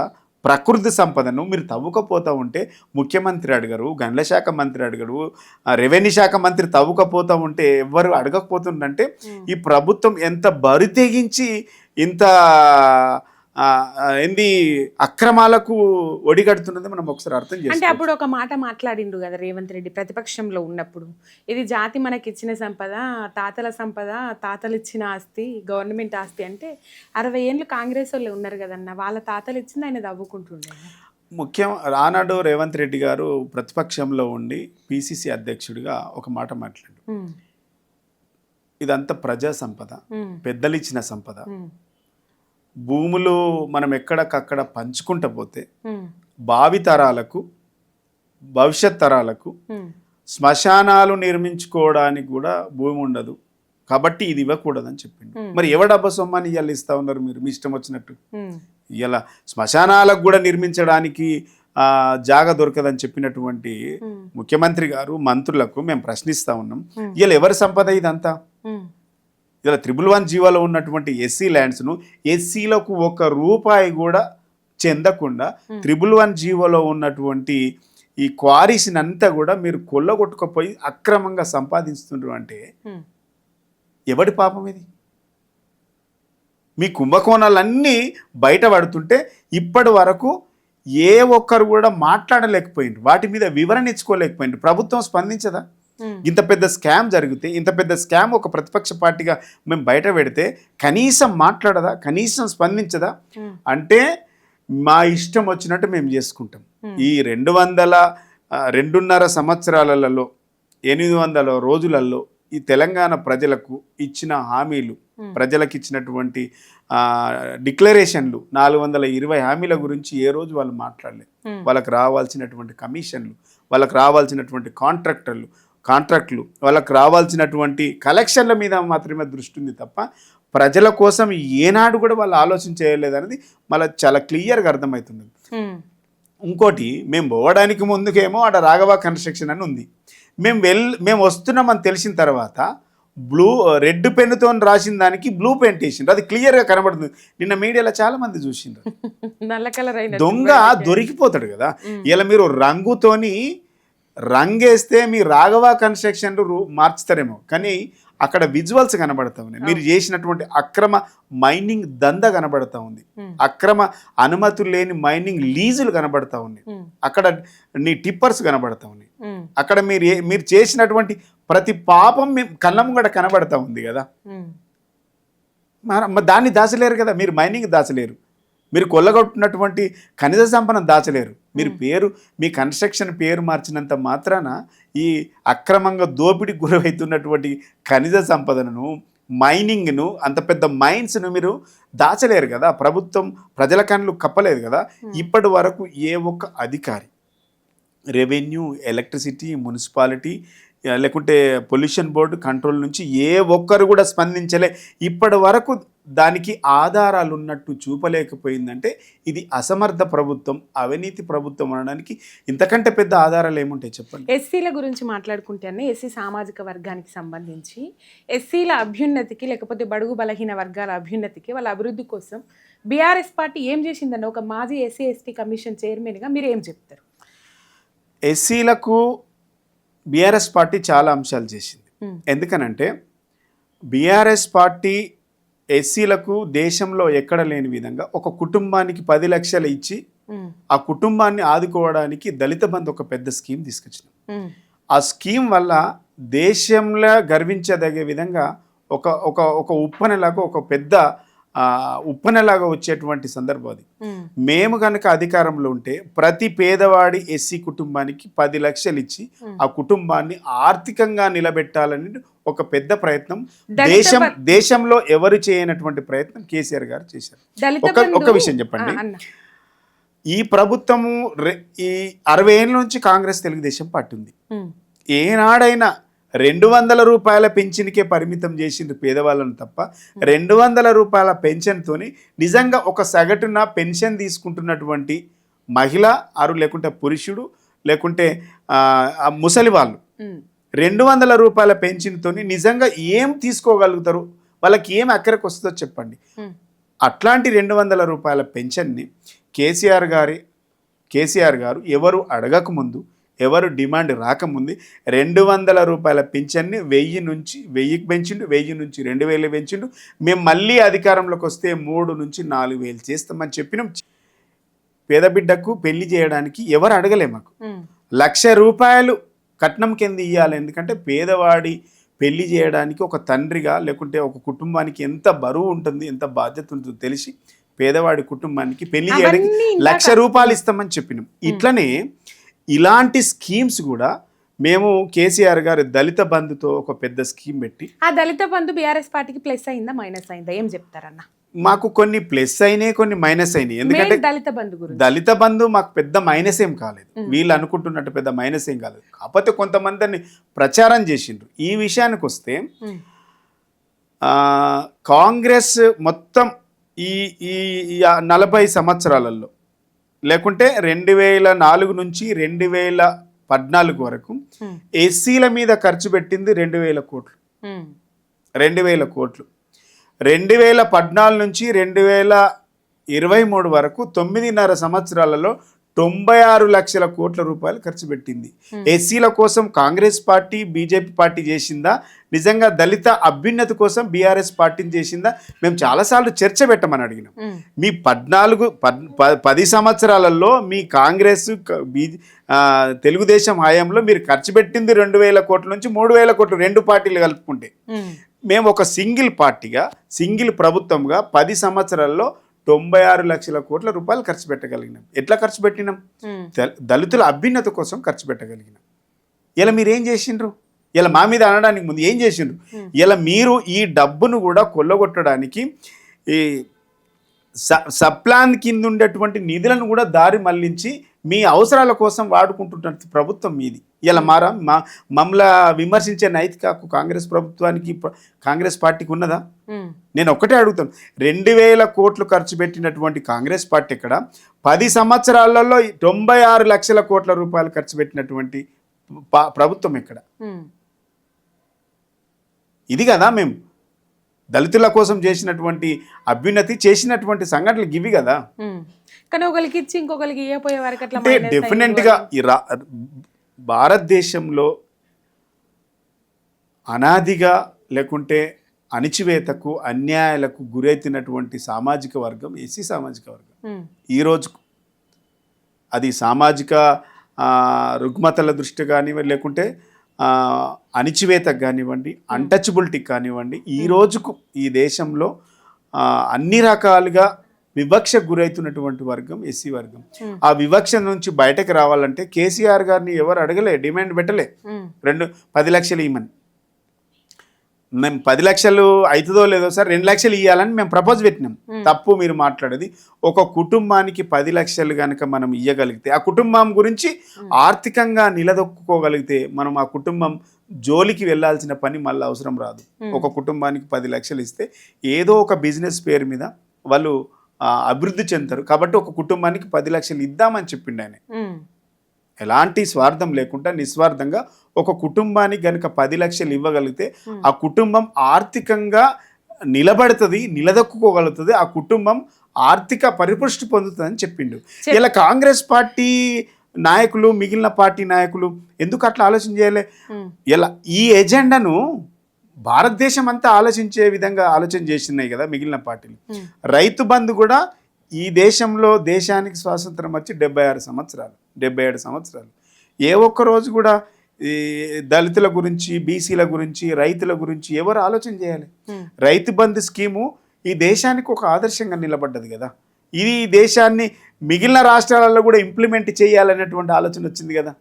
ప్రకృతి సంపదను మీరు తవ్వుకపోతూ ఉంటే ముఖ్యమంత్రి అడగరు, గనుల శాఖ మంత్రి అడగరు, రెవెన్యూ శాఖ మంత్రి తవ్వుకపోతూ ఉంటే ఎవ్వరు అడగకపోతుందంటే ఈ ప్రభుత్వం ఎంత బరి తెగించి ఇంత అక్రమాలకు ఒడిగడుతున్నది మనం ఒకసారి అర్థం చేసుకోవాలి. అంటే అప్పుడు ఒక మాట మాట్లాడిండు కదా రేవంత్ రెడ్డి ప్రతిపక్షంలో ఉన్నప్పుడు, ఇది జాతి మనకి ఇచ్చిన సంపద, తాతల సంపద, తాతలు ఇచ్చిన ఆస్తి, గవర్నమెంట్ ఆస్తి. అంటే 60 ఏళ్ళు కాంగ్రెస్ వాళ్ళు ఉన్నారు కదన్న, వాళ్ళ తాతలు ఇచ్చింది ఆయన తవ్వుకుంటుండే. ముఖ్యం ఆనాడు రేవంత్ రెడ్డి గారు ప్రతిపక్షంలో ఉండి పిసిసి అధ్యక్షుడిగా ఒక మాట మాట్లాడు, ఇదంతా ప్రజా సంపద, పెద్దలు ఇచ్చిన సంపద, భూములు మనం ఎక్కడికక్కడ పంచుకుంటూ పోతే భావి తరాలకు, భవిష్యత్ తరాలకు శ్మశానాలు నిర్మించుకోవడానికి కూడా భూమి ఉండదు, కాబట్టి ఇది ఇవ్వకూడదని చెప్పిండు. మరి ఎవడబ్బ సొమ్మని ఇవాళ ఇస్తా ఉన్నారు మీరు మీ ఇష్టం వచ్చినట్టు? ఇలా శ్మశానాలకు కూడా నిర్మించడానికి జాగా దొరకదని చెప్పినటువంటి ముఖ్యమంత్రి గారు మంత్రులకు మేము ప్రశ్నిస్తా ఉన్నాం, ఇలా ఎవరి సంపద ఇదంతా? ఇలా 111 జీవోలో ఉన్నటువంటి ఎస్సీ ల్యాండ్స్ను ఎస్సీలకు 1 రూపాయి కూడా చెందకుండా 111 జీవోలో ఉన్నటువంటి ఈ క్వారీస్ని అంతా కూడా మీరు కొల్లగొట్టుకుపోయి అక్రమంగా సంపాదిస్తున్నారు అంటే ఎవడి పాపం ఇది? మీ కుంభకోణాలన్నీ బయటపడుతుంటే ఇప్పటి వరకు ఏ ఒక్కరు కూడా మాట్లాడలేకపోయింది, వాటి మీద వివరణ ఇచ్చుకోలేకపోయింది. ప్రభుత్వం స్పందించదా? ఇంత పెద్ద స్కామ్ జరిగితే, ఇంత పెద్ద స్కామ్ ఒక ప్రతిపక్ష పార్టీగా మేము బయట పెడితే కనీసం మాట్లాడదా, కనీసం స్పందించదా? అంటే మా ఇష్టం వచ్చినట్టు మేము చేసుకుంటాం. ఈ 2.5 సంవత్సరాలలో 800 రోజులలో ఈ తెలంగాణ ప్రజలకు ఇచ్చిన హామీలు, ప్రజలకు ఇచ్చినటువంటి డిక్లరేషన్లు, 420 హామీల గురించి ఏ రోజు వాళ్ళు మాట్లాడలేదు. వాళ్ళకి రావాల్సినటువంటి కమిషన్లు, వాళ్ళకి రావాల్సినటువంటి కాంట్రాక్టులు, వాళ్ళకి రావాల్సినటువంటి కలెక్షన్ల మీద మాత్రమే దృష్టి ఉంది తప్ప ప్రజల కోసం ఏనాడు కూడా వాళ్ళు ఆలోచన చేయలేదు అనేది మళ్ళీ చాలా క్లియర్గా అర్థమవుతుంది. ఇంకోటి, మేము పోవడానికి ముందుకేమో అక్కడ రాఘవ కన్స్ట్రక్షన్ అని ఉంది. మేము వస్తున్నామని తెలిసిన తర్వాత రెడ్ పెన్నుతో రాసిన దానికి బ్లూ పెయింట్ వేసిండ్రు. అది క్లియర్గా కనబడుతుంది. నిన్న మీడియాలో చాలా మంది చూసిండ్రు. నల్ల కలర్ దొంగ దొరికిపోతాడు కదా. ఇలా మీరు రంగుతోని రంగేస్తే మీ రాఘవ కన్స్ట్రక్షన్ మార్చుతారేమో, కానీ అక్కడ విజువల్స్ కనబడతా ఉన్నాయి. మీరు చేసినటువంటి అక్రమ మైనింగ్ దంద కనబడతా ఉంది, అక్రమ అనుమతులు లేని మైనింగ్ లీజులు కనబడతా ఉన్నాయి, అక్కడ నీ టిప్పర్స్ కనబడతా ఉన్నాయి, అక్కడ మీరు చేసినటువంటి ప్రతి పాపం కళ్ళ ముంగట కనబడతా ఉంది కదా. దాన్ని దాచలేరు కదా, మీరు మైనింగ్ దాచలేరు, మీరు కొల్లగొట్టినటువంటి ఖనిజ సంపద దాచలేరు. మీరు మీ కన్స్ట్రక్షన్ పేరు మార్చినంత మాత్రాన ఈ అక్రమంగా దోపిడీకి గురవుతున్నటువంటి ఖనిజ సంపదను, మైనింగ్ను, అంత పెద్ద మైన్స్ను మీరు దాచలేరు కదా. ప్రభుత్వం ప్రజల కళ్ళు కప్పలేదు కదా. ఇప్పటి వరకు ఏ ఒక్క అధికారి, రెవెన్యూ, ఎలక్ట్రిసిటీ, మున్సిపాలిటీ, లేకుంటే పొల్యూషన్ బోర్డు కంట్రోల్ నుంచి ఏ ఒక్కరు కూడా స్పందించలే. ఇప్పటి వరకు దానికి ఆధారాలు ఉన్నట్టు చూపలేకపోయిందంటే ఇది అసమర్థ ప్రభుత్వం, అవినీతి ప్రభుత్వం అనడానికి ఇంతకంటే పెద్ద ఆధారాలు ఏముంటాయి చెప్పండి. ఎస్సీల గురించి మాట్లాడుకుంటేనే ఎస్సీ సామాజిక వర్గానికి సంబంధించి ఎస్సీల అభ్యున్నతికి, లేకపోతే బడుగు బలహీన వర్గాల అభ్యున్నతికి, వాళ్ళ అభివృద్ధి కోసం బీఆర్ఎస్ పార్టీ ఏం చేసిందని ఒక మాజీ ఎస్సీ ఎస్టీ కమిషన్ చైర్మన్గా మీరు ఏం చెప్తారు? ఎస్సీలకు బీఆర్ఎస్ పార్టీ చాలా అంశాలు చేసింది. ఎందుకనంటే బీఆర్ఎస్ పార్టీ ఎస్సీలకు దేశంలో ఎక్కడ లేని విధంగా ఒక కుటుంబానికి 10 లక్షలు ఇచ్చి ఆ కుటుంబాన్ని ఆదుకోవడానికి దళిత బంధు ఒక పెద్ద స్కీమ్ తీసుకొచ్చింది. ఆ స్కీమ్ వల్ల దేశంలో గర్వించదగే విధంగా ఒక ఉప్పనలాగా, ఒక పెద్ద ఉప్పనలాగా వచ్చేటువంటి సందర్భం అది. మేము కనుక అధికారంలో ఉంటే ప్రతి పేదవాడి ఎస్సీ కుటుంబానికి 10 లక్షలు ఇచ్చి ఆ కుటుంబాన్ని ఆర్థికంగా నిలబెట్టాలని ఒక పెద్ద ప్రయత్నం దేశంలో ఎవరు చేయనటువంటి ప్రయత్నం కేసీఆర్ గారు చేశారు. ఒక విషయం చెప్పండి, ఈ ప్రభుత్వము ఈ 60 ఏళ్ళ నుంచి కాంగ్రెస్ తెలుగుదేశం పార్టీ ఉంది. ఏనాడైనా 200 రూపాయల పెన్షన్కే పరిమితం చేసింది పేదవాళ్ళను తప్ప 200 రూపాయల పెన్షన్తోని నిజంగా ఒక సగటున పెన్షన్ తీసుకుంటున్నటువంటి మహిళ లేకుంటే పురుషుడు లేకుంటే ముసలి వాళ్ళు 200 రూపాయల పెన్షన్తోని నిజంగా ఏం తీసుకోగలుగుతారు, వాళ్ళకి ఏం అక్కడికి వస్తుందో చెప్పండి. అట్లాంటి 200 రూపాయల పెన్షన్ని కేసీఆర్ గారు ఎవరు అడగకముందు, ఎవరు డిమాండ్ రాకముందు 200 రూపాయల పింఛన్ని 1000 నుంచి 1000కి పెంచిండు, 1000 నుంచి 2000 పెంచిండు. మేము మళ్ళీ అధికారంలోకి వస్తే 3 నుంచి 4000 చేస్తామని చెప్పినాం. పేద బిడ్డకు పెళ్లి చేయడానికి ఎవరు అడగలే మాకు. 1,00,000 రూపాయలు కట్నం కింద ఇవ్వాలి. ఎందుకంటే పేదవాడి పెళ్లి చేయడానికి ఒక తండ్రిగా లేకుంటే ఒక కుటుంబానికి ఎంత బరువు ఉంటుంది, ఎంత బాధ్యత ఉంటుందో తెలిసి పేదవాడి కుటుంబానికి పెళ్లి చేయడానికి 1,00,000 రూపాయలు ఇస్తామని చెప్పినాం. ఇట్లనే ఇలాంటి స్కీమ్స్ కూడా మేము కేసీఆర్ గారు దళిత బంధుతో ఒక పెద్ద స్కీమ్ పెట్టి, ఆ దళిత బంధు బీఆర్ఎస్ పార్టీకి ప్లస్ అయిందా మైనస్ అయిందా ఏం చెప్తారన్న? మాకు కొన్ని ప్లస్ అయినాయి, కొన్ని మైనస్ అయినాయి. ఎందుకంటే దళిత బంధు మాకు పెద్ద మైనస్ ఏం కాలేదు, వీళ్ళు అనుకుంటున్నట్టు పెద్ద మైనస్ ఏం కాలేదు. కాకపోతే కొంతమందిని ప్రచారం చేసిండ్రు. ఈ విషయానికి వస్తే కాంగ్రెస్ మొత్తం ఈ 40 సంవత్సరాలలో లేకుంటే 2004 నుంచి 2014 వరకు ఎస్సీల మీద ఖర్చు పెట్టింది 2,000 కోట్లు. 2,000 కోట్లు. 2014 నుంచి 2023 వరకు 9.5 సంవత్సరాలలో 96 లక్షల కోట్ల రూపాయలు ఖర్చు పెట్టింది. ఎస్సీల కోసం కాంగ్రెస్ పార్టీ బీజేపీ పార్టీ చేసిందా, నిజంగా దళిత అభ్యున్నతి కోసం బీఆర్ఎస్ పార్టీని చేసిందా? మేము చాలాసార్లు చర్చ పెట్టమని అడిగినాం. మీ 10 సంవత్సరాలలో మీ కాంగ్రెస్ తెలుగుదేశం హయాంలో మీరు ఖర్చు పెట్టింది 2,000 కోట్ల నుంచి 3,000 కోట్లు, 2 పార్టీలు కలుపుకుంటే. మేము ఒక సింగిల్ పార్టీగా, సింగిల్ ప్రభుత్వంగా 10 సంవత్సరాల్లో 96 లక్షల కోట్ల రూపాయలు ఖర్చు పెట్టగలిగినాం. ఎట్లా ఖర్చు పెట్టినాం? దళితుల అభ్యున్నతి కోసం ఖర్చు పెట్టగలిగినాం. ఇలా మీరు ఏం చేసిండ్రు? ఇలా మా మీద అనడానికి ముందు ఏం చేసిండ్రు? ఇలా మీరు ఈ డబ్బును కూడా కొల్లగొట్టడానికి ఈ సప్లాన్ కింద ఉండేటువంటి నిధులను కూడా దారి మళ్లించి మీ అవసరాల కోసం వాడుకుంటున్న ప్రభుత్వం మీది. ఇలా మమ్మల్ని విమర్శించే నైతిక హక్కు కాంగ్రెస్ ప్రభుత్వానికి, కాంగ్రెస్ పార్టీకి ఉన్నదా? నేను ఒక్కటే అడుగుతాను, 2,000 కోట్లు ఖర్చు పెట్టినటువంటి కాంగ్రెస్ పార్టీ ఇక్కడ 10 సంవత్సరాలలో 96 లక్షల కోట్ల రూపాయలు ఖర్చు పెట్టినటువంటి ప్రభుత్వం ఎక్కడ? ఇది కదా మేము దళితుల కోసం చేసినటువంటి అభ్యున్నతి, చేసినటువంటి సంఘటనలు ఇవి కదా. కానీ ఒకరికి ఇచ్చి ఇంకొకరికి ఇవ్వపోయే వరకు అట్లా డెఫినెట్గా భారతదేశంలో అనాదిగా లేకుంటే అణిచివేతకు, అన్యాయాలకు గురైతున్నటువంటి సామాజిక వర్గం ఎస్సీ సామాజిక వర్గం. ఈరోజుకు అది సామాజిక రుగ్మతల దృష్టి కానివ్వండి, లేకుంటే అణిచివేతకు కానివ్వండి, అన్టచబిలిటీకి కానివ్వండి, ఈ రోజుకు ఈ దేశంలో అన్ని రకాలుగా వివక్షకు గురవుతున్నటువంటి వర్గం ఎస్సీ వర్గం. ఆ వివక్ష నుంచి బయటకు రావాలంటే కేసీఆర్ గారిని ఎవరు అడగలే, డిమాండ్ పెట్టలే 10 లక్షలు ఇవ్వమని. మేము 10 లక్షలు అవుతుందో లేదో సార్, 2 లక్షలు ఇవ్వాలని మేము ప్రపోజ్ పెట్టినాం. తప్పు మీరు మాట్లాడేది. ఒక కుటుంబానికి 10 లక్షలు కనుక మనం ఇవ్వగలిగితే, ఆ కుటుంబం గురించి ఆర్థికంగా నిలదొక్కుకోగలిగితే, మనం ఆ కుటుంబం జోలికి వెళ్ళాల్సిన పని మళ్ళీ అవసరం రాదు. ఒక కుటుంబానికి 10 లక్షలు ఇస్తే ఏదో ఒక బిజినెస్ పేరు మీద వాళ్ళు అభివృద్ధి చెందుతారు. కాబట్టి ఒక కుటుంబానికి 10 లక్షలు ఇద్దామని చెప్పిండు ఆయన. ఎలాంటి స్వార్థం లేకుండా నిస్వార్థంగా ఒక కుటుంబానికి గనుక 10 లక్షలు ఇవ్వగలిగితే ఆ కుటుంబం ఆర్థికంగా నిలబడుతుంది, నిలదొక్కుకోగలుగుతుంది, ఆ కుటుంబం ఆర్థిక పరిపుష్టి పొందుతుంది అని చెప్పిండు. ఇలా కాంగ్రెస్ పార్టీ నాయకులు, మిగిలిన పార్టీ నాయకులు ఎందుకు అట్లా ఆలోచన చేయలే? ఇలా ఈ ఎజెండాను భారతదేశం అంతా ఆలోచించే విధంగా ఆలోచన చేసినాయి కదా మిగిలిన పార్టీలు. రైతు బంధు కూడా ఈ దేశంలో, దేశానికి స్వాతంత్రం వచ్చి 76 సంవత్సరాలు, 77 సంవత్సరాలు. ఏ ఒక్క రోజు కూడా ఈ దళితుల గురించి, బీసీల గురించి, రైతుల గురించి ఎవరు ఆలోచన చేయాలి? రైతు బంధు స్కీము ఈ దేశానికి ఒక ఆదర్శంగా నిలబడ్డది కదా. ఇది ఈ దేశాన్ని మిగిలిన రాష్ట్రాలలో కూడా ఇంప్లిమెంట్ చేయాలనేటువంటి ఆలోచన వచ్చింది కదా.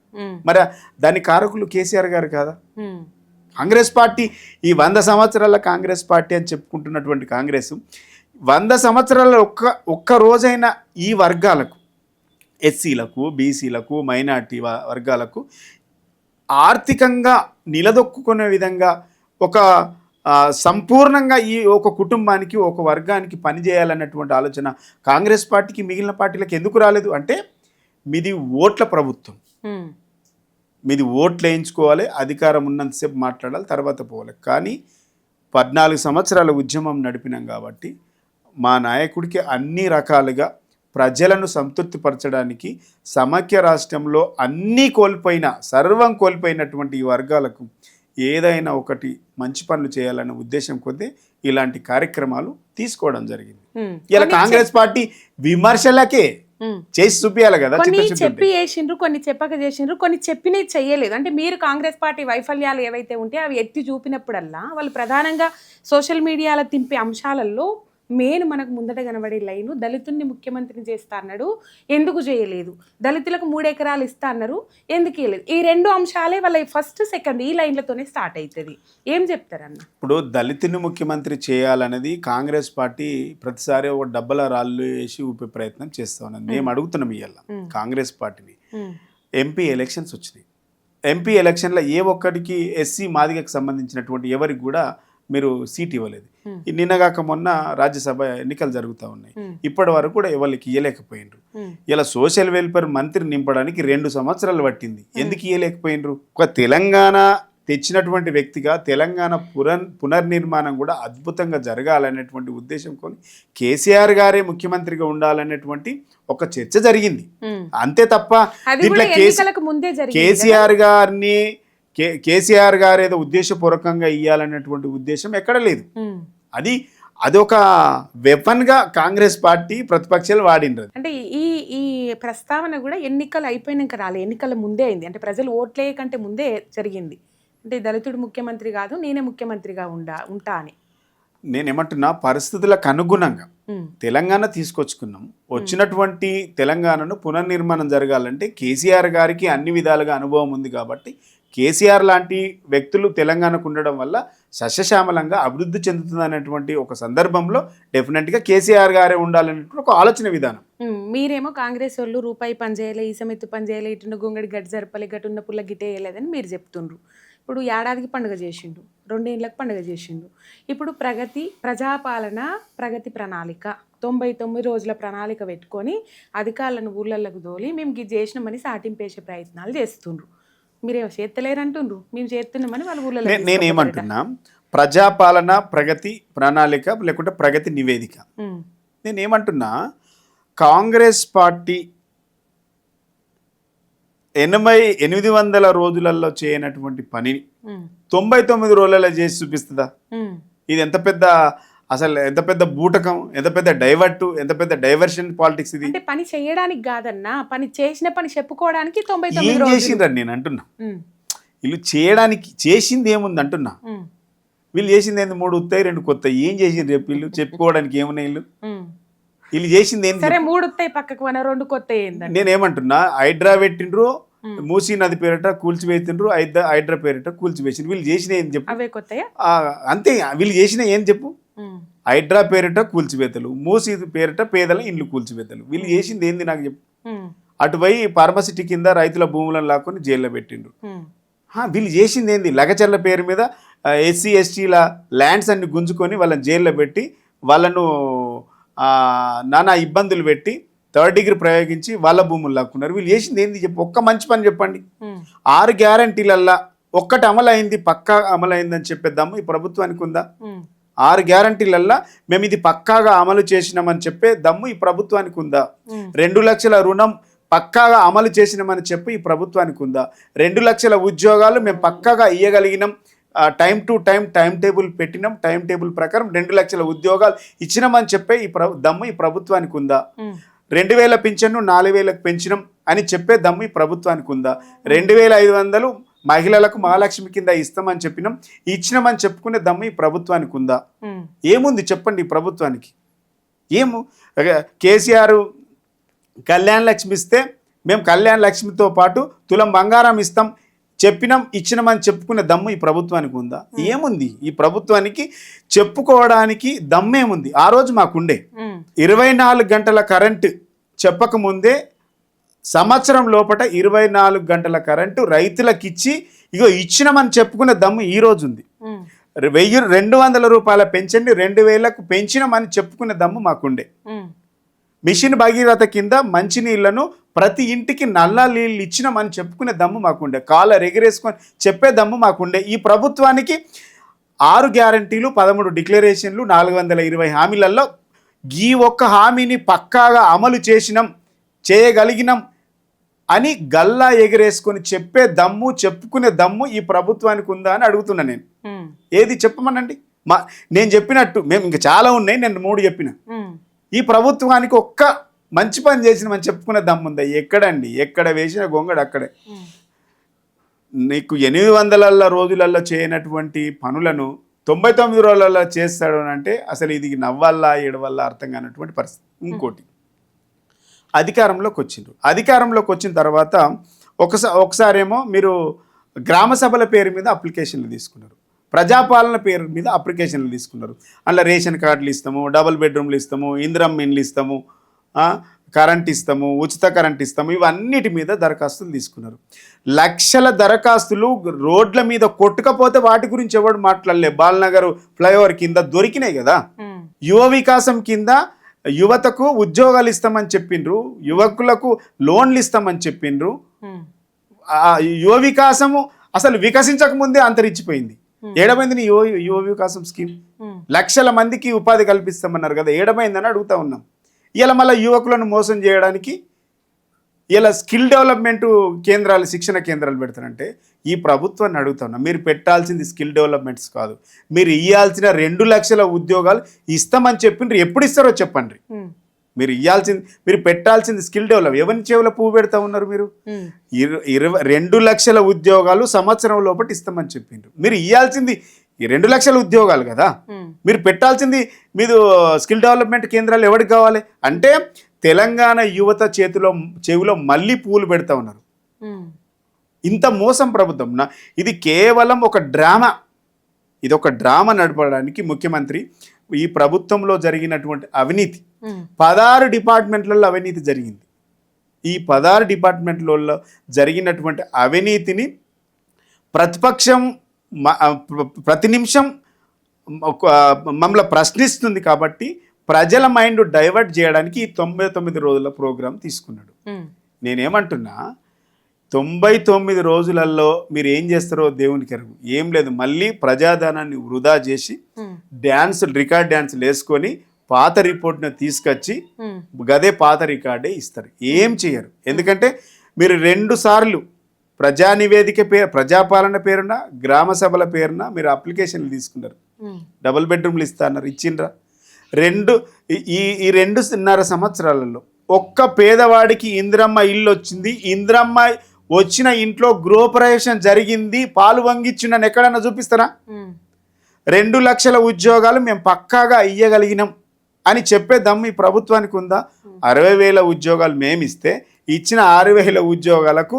మరి దాని కారకులు కేసీఆర్ గారు కాదా? కాంగ్రెస్ పార్టీ ఈ 100 సంవత్సరాల కాంగ్రెస్ పార్టీ అని చెప్పుకుంటున్నటువంటి కాంగ్రెస్ 100 సంవత్సరాల ఒక్క రోజైనా ఈ వర్గాలకు, ఎస్సీలకు, బీసీలకు, మైనార్టీ వర్గాలకు ఆర్థికంగా నిలదొక్కునే విధంగా ఒక సంపూర్ణంగా ఈ ఒక కుటుంబానికి, ఒక వర్గానికి పనిచేయాలన్నటువంటి ఆలోచన కాంగ్రెస్ పార్టీకి మిగిలిన పార్టీలకు ఎందుకు రాలేదు? అంటే మీది ఓట్ల ప్రభుత్వం, మీది ఓట్లు వేయించుకోవాలి, అధికారం ఉన్నంతసేపు మాట్లాడాలి, తర్వాత పోవాలి. కానీ 14 సంవత్సరాల ఉద్యమం నడిపినాం కాబట్టి మా నాయకుడికి అన్ని రకాలుగా ప్రజలను సంతృప్తిపరచడానికి, సమైక్య రాష్ట్రంలో అన్నీ కోల్పోయిన, సర్వం కోల్పోయినటువంటి ఈ వర్గాలకు ఏదైనా ఒకటి మంచి పనులు చేయాలనే ఉద్దేశం కొద్దీ ఇలాంటి కార్యక్రమాలు తీసుకోవడం జరిగింది. ఇలా కాంగ్రెస్ పార్టీ విమర్శలకే చేసి చూపించాలి కదా. కొన్ని చెప్పి చేసిండ్రు, కొన్ని చెప్పక చేసిండ్రు, కొన్ని చెప్పినవి చెయ్యలేదు. అంటే మీరు కాంగ్రెస్ పార్టీ వైఫల్యాలు ఏవైతే ఉంటే అవి ఎత్తి చూపినప్పుడల్లా వాళ్ళు ప్రధానంగా సోషల్ మీడియాలో తింపే అంశాలలో మెయిన్ మనకు ముందట కనబడే లైను, దళితుల్ని ముఖ్యమంత్రిని చేస్తా అన్నాడు, ఎందుకు చేయలేదు? దళితులకు 3 ఎకరాలు ఇస్తా అన్నారు, ఎందుకు ఇవ్వలేదు? ఈ 2 అంశాలే వాళ్ళ ఫస్ట్ సెకండ్ ఈ లైన్లతోనే స్టార్ట్ అవుతుంది. ఏం చెప్తారన్న? ఇప్పుడు దళితుని ముఖ్యమంత్రి చేయాలనేది కాంగ్రెస్ పార్టీ ప్రతిసారి ఒక డబ్బల రాళ్ళు వేసి ఊపే ప్రయత్నం చేస్తా ఉన్నది. మేము అడుగుతున్నాం ఇవాళ కాంగ్రెస్ పార్టీని. ఎంపీ ఎలక్షన్స్ వచ్చినాయి. ఎంపీ ఎలక్షన్లో ఏ ఒక్కడికి ఎస్సీ మాదిగకు సంబంధించినటువంటి ఎవరికి కూడా మీరు సీట్ ఇవ్వలేదు. నిన్నగాక మొన్న రాజ్యసభ ఎన్నికలు జరుగుతూ ఉన్నాయి. ఇప్పటి వరకు కూడా ఎవరికి ఇవ్వలేకపోయినరు. ఇలా సోషల్ వెల్ఫేర్ మంత్రి నింపడానికి 2 సంవత్సరాలు పట్టింది. ఎందుకు ఇవ్వలేకపోయినరు? ఒక తెలంగాణ తెచ్చినటువంటి వ్యక్తిగా తెలంగాణ పునర్నిర్మాణం కూడా అద్భుతంగా జరగాలనేటువంటి ఉద్దేశంతో కేసీఆర్ గారే ముఖ్యమంత్రిగా ఉండాలనేటువంటి ఒక చర్చ జరిగింది. అంతే తప్ప దీంట్లో కేసీఆర్ గారు ఏదో ఉద్దేశపూర్వకంగా ఇయ్యాలనేటువంటి ఉద్దేశం ఎక్కడ లేదు. అదొక వెపన్ గా కాంగ్రెస్ పార్టీ ప్రతిపక్షాలు వాడినరు. అంటే ఈ ప్రస్తావన కూడా ఎన్నికలు అయిపోయినాక రాలే, ఎన్నికల ముందే అయింది. అంటే ప్రజలు ఓట్లే కంటే ముందే జరిగింది. అంటే దళితుడు ముఖ్యమంత్రి కాదు, నేనే ముఖ్యమంత్రిగా ఉంటా అని. నేనేమంటున్నా, పరిస్థితులకు అనుగుణంగా తెలంగాణ తీసుకొచ్చుకున్నాం. వచ్చినటువంటి తెలంగాణను పునర్నిర్మాణం జరగాలంటే కేసీఆర్ గారికి అన్ని విధాలుగా అనుభవం ఉంది కాబట్టి కేసీఆర్ లాంటి వ్యక్తులు తెలంగాణకు ఉండడం వల్ల సస్యశ్యామలంగా అభివృద్ధి చెందుతుంది అనేటువంటి ఒక సందర్భంలో డెఫినెట్గా కేసీఆర్ గారే ఉండాలనేటువంటి ఒక ఆలోచన విధానం. మీరేమో కాంగ్రెస్ వాళ్ళు రూపాయి పని చేయలే, ఈసమెత్తు పని చేయలే, ఇటున్న గొంగడి గడ్డి జరపలే, గట్టున్న పుల్ల గిట్టే వేయలేదని మీరు చెప్తుండ్రు. ఇప్పుడు ఏడాదికి పండుగ చేసిండు, 2 ఏళ్ళకి పండుగ చేసిండు. ఇప్పుడు ప్రజాపాలన ప్రగతి ప్రణాళిక 99 రోజుల ప్రణాళిక పెట్టుకొని అధికారులను ఊళ్ళకు దోలి మేము ఇది చేసినామని సాటింపేసే ప్రయత్నాలు చేస్తుండ్రు. మీరేమో చేస్తలేరంటుండ్రు, మేము చేస్తున్నామని వాళ్ళు ఊళ్ళో. నేనేమంటున్నా, ప్రజాపాలన ప్రగతి ప్రణాళిక లేకుంటే ప్రగతి నివేదిక. నేనేమంటున్నా, కాంగ్రెస్ పార్టీ 800 రోజులలో చేయనటువంటి పనిని 99 రోజులలో చేసి చూపిస్తుందా? ఇది ఎంత పెద్ద బూటకం, ఎంత పెద్ద డైవర్ట్, ఎంత పెద్ద డైవర్షన్ పాలిటిక్స్ ఇది. అంటే పని చేయడానికి కాదన్నా, పని చేసిన పని చెప్పుకోవడానికి 99 ఏం చేసిండ్రని నేను అంటున్నా. వీళ్ళు చేయడానికి చేసింది ఏముంది అంటున్నా. వీళ్ళు చేసింది ఏంది? 3 ఉత్తాయి 2 కొత్తాయి. ఏం చేసిండ్రు చెప్పి వీళ్ళు చెప్పుకోవడానికి ఏమున్నాయి? వీళ్ళు చేసింది ఏంది? 3 ఉత్తాయి పక్కకు 2 కొత్తాయి. నేనేమంటున్నా, హైడ్రా పెట్టిండ్రు, మూసీ నది పేరిట కూల్చివేసిండ్రు, హైడ్రా పేరిట కూల్చివేసిండ్రు. వీళ్ళు చేసిన ఏం చెప్పు? అంతే. వీళ్ళు చేసిన ఏం చెప్పు? హైడ్రా పేరిట కూల్చివేతలు, మూసీ పేరిట పేదల ఇండ్లు కూల్చివేతలు. వీళ్ళు చేసింది ఏంది నాకు చెప్పు? అటుపోయి ఫార్మసిటీ కింద రైతుల భూములను లాక్కొని జైల్లో పెట్టిండ్రు. వీళ్ళు చేసింది ఏంది? లగచర్ల పేరు మీద ఎస్సీ ఎస్టీల ల్యాండ్స్ అన్ని గుంజుకొని వాళ్ళని జైల్లో పెట్టి వాళ్ళను నానా ఇబ్బందులు పెట్టి 3rd డిగ్రీ ప్రయోగించి వాళ్ళ భూములు లాక్కున్నారు. వీళ్ళు చేసింది ఏంది చెప్పు? ఒక్క మంచి పని చెప్పండి. 6 గ్యారంటీలల్లా ఒక్కటి అమలైంది, పక్కా అమలైందని చెప్పేద్దాము ఈ ప్రభుత్వానికి ఉందా? 6 గ్యారంటీలల్లా మేము ఇది పక్కాగా అమలు చేసినామని చెప్పే దమ్ము ఈ ప్రభుత్వానికి ఉందా? 2 లక్షల రుణం పక్కాగా అమలు చేసినామని చెప్పి ఈ ప్రభుత్వానికి ఉందా? 2 లక్షల ఉద్యోగాలు మేము పక్కాగా ఇవ్వగలిగినాం, టైం టు టైం టేబుల్ పెట్టినాం, టైం టేబుల్ ప్రకారం 2 లక్షల ఉద్యోగాలు ఇచ్చినామని చెప్పే దమ్ము ఈ ప్రభుత్వానికి ఉందా? 2000 పింఛన్ను 4000కు పెంచినాం అని చెప్పే దమ్ము ఈ ప్రభుత్వానికి ఉందా? 2500 మహిళలకు మహాలక్ష్మి కింద ఇస్తామని చెప్పినాం, ఇచ్చినామని చెప్పుకునే దమ్ము ఈ ప్రభుత్వానికి ఉందా? ఏముంది చెప్పండి ఈ ప్రభుత్వానికి? కేసీఆర్ కళ్యాణ లక్ష్మి ఇస్తే మేము కళ్యాణ లక్ష్మితో పాటు తులం బంగారం ఇస్తాం చెప్పినాం, ఇచ్చినామని చెప్పుకునే దమ్ము ఈ ప్రభుత్వానికి ఉందా? ఏముంది ఈ ప్రభుత్వానికి చెప్పుకోవడానికి? దమ్మేముంది? ఆ రోజు మాకుండే 24 గంటల కరెంటు చెప్పకముందే సంవత్సరం లోపల 24 గంటల కరెంటు రైతులకు ఇచ్చి ఇగో ఇచ్చినామని చెప్పుకునే దమ్ము ఈ రోజు ఉంది. 200 రూపాయల పెన్షన్ 2000కు పెంచినామని చెప్పుకునే దమ్ము మాకుండే. మిషన్ భగీరథ కింద మంచినీళ్లను ప్రతి ఇంటికి నల్ల నీళ్ళు ఇచ్చినామని చెప్పుకునే దమ్ము మాకుండే. కాలర్ ఎగిరేసుకొని చెప్పే దమ్ము మాకుండే. ఈ ప్రభుత్వానికి 6 గ్యారంటీలు, 13 డిక్లరేషన్లు, 420 హామీలలో ఈ ఒక్క హామీని పక్కాగా అమలు చేయగలిగినాం అని గల్లా ఎగిరేసుకొని చెప్పే దమ్ము, చెప్పుకునే దమ్ము ఈ ప్రభుత్వానికి ఉందా అని అడుగుతున్నా నేను. ఏది చెప్పమనండి? నేను చెప్పినట్టు మేము ఇంకా చాలా ఉన్నాయి, నేను 3 చెప్పిన. ఈ ప్రభుత్వానికి ఒక్క మంచి పని చేసినామని చెప్పుకునే దమ్ముందా? ఎక్కడండి? ఎక్కడ వేసిన గొంగడు అక్కడే. నీకు 800 రోజులలో చేయనటువంటి పనులను 99 రోజులలో చేస్తాడు అంటే అసలు ఇది నవ్వాలా ఏడవల్లా అర్థం కానటువంటి పరిస్థితి. ఇంకోటి, అధికారంలోకి వచ్చిన తర్వాత ఒకసారేమో మీరు గ్రామ సభల పేరు మీద అప్లికేషన్లు తీసుకున్నారు, ప్రజాపాలన పేరు మీద అప్లికేషన్లు తీసుకున్నారు. అందులో రేషన్ కార్డులు ఇస్తాము, డబుల్ బెడ్రూమ్లు ఇస్తాము, ఇందిరమ్మ ఇండ్లు ఇస్తాము, కరెంట్ ఇస్తాము, ఉచిత కరెంట్ ఇస్తాము, ఇవన్నిటి మీద దరఖాస్తులు తీసుకున్నారు. లక్షల దరఖాస్తులు రోడ్ల మీద కొట్టుకపోతే వాటి గురించి ఎవడు మాట్లాడలే. బాలనగర్ ఫ్లైఓవర్ కింద దొరికినాయి కదా. యువ వికాసం కింద యువతకు ఉద్యోగాలు ఇస్తామని చెప్పిండ్రు, యువకులకు లోన్లు ఇస్తామని చెప్పిండ్రు. యువ వికాసము అసలు వికసించక ముందే అంతరించిపోయింది. ఏడమైంది నీ యువ వికాసం స్కీమ్? లక్షల మందికి ఉపాధి కల్పిస్తామన్నారు కదా, ఏడమైందని అడుగుతా ఉన్నాం. ఇలా మళ్ళీ యువకులను మోసం చేయడానికి ఇలా స్కిల్ డెవలప్మెంట్ కేంద్రాలు, శిక్షణ కేంద్రాలు పెడతారంటే ఈ ప్రభుత్వాన్ని అడుగుతున్నా, మీరు పెట్టాల్సింది స్కిల్ డెవలప్మెంట్స్ కాదు, మీరు ఇవ్వాల్సిన 2 లక్షల ఉద్యోగాలు ఇస్తామని చెప్పిండ్రు. ఎప్పుడు ఇస్తారో చెప్పండి. మీరు పెట్టాల్సింది స్కిల్ డెవలప్. ఎవరి చెవుల పువ్వు పెడతా ఉన్నారు మీరు? 2 లక్షల ఉద్యోగాలు సంవత్సరం లోపల ఇస్తామని చెప్పిండ్రు. మీరు ఇవ్వాల్సింది ఈ 2 లక్షల ఉద్యోగాలు కదా, మీరు పెట్టాల్సింది మీరు స్కిల్ డెవలప్మెంట్ కేంద్రాలు ఎవరికి కావాలి అంటే తెలంగాణ యువత చెవిలో మళ్ళీ పూలు పెడతా ఉన్నారు. ఇంత మోసం ప్రభుత్వం. ఇది కేవలం ఒక డ్రామా. ఇది ఒక డ్రామా నడపడానికి ముఖ్యమంత్రి ఈ ప్రభుత్వంలో జరిగినటువంటి అవినీతి 16 డిపార్ట్మెంట్లలో అవినీతి జరిగింది. ఈ 16 డిపార్ట్మెంట్లలో జరిగినటువంటి అవినీతిని ప్రతిపక్షం ప్రతి నిమిషం మమ్మల్ని ప్రశ్నిస్తుంది కాబట్టి ప్రజల మైండ్ డైవర్ట్ చేయడానికి ఈ 99 రోజుల ప్రోగ్రాం తీసుకున్నాడు. నేనేమంటున్నా, 99 రోజులలో మీరు ఏం చేస్తారో దేవునికి ఎరుగు. ఏం లేదు, మళ్ళీ ప్రజాధనాన్ని వృధా చేసి రికార్డ్ డ్యాన్సులు వేసుకొని పాత రిపోర్ట్ని తీసుకొచ్చి గదే పాత రికార్డే ఇస్తారు. ఏం చేయరు. ఎందుకంటే మీరు 2 సార్లు ప్రజాపాలన పేరున, గ్రామ సభల పేరున మీరు అప్లికేషన్లు తీసుకున్నారు. డబుల్ బెడ్రూమ్లు ఇస్తా అన్నారు, ఇచ్చిండ్రా? ఈ 2.5 సంవత్సరాలలో ఒక్క పేదవాడికి ఇందిరమ్మ ఇల్లు వచ్చింది. ఇందిరమ్మ వచ్చిన ఇంట్లో గృహప్రవేశం జరిగింది, పాలు వంగిచ్చిన ఎక్కడన్నా చూపిస్తారా? 2 లక్షల ఉద్యోగాలు మేము పక్కాగా ఇయ్యగలిగినాం అని చెప్పే దమ్ము ఈ ప్రభుత్వానికి ఉందా? 60,000 ఉద్యోగాలు మేమిస్తే ఇచ్చిన 6,000 ఉద్యోగాలకు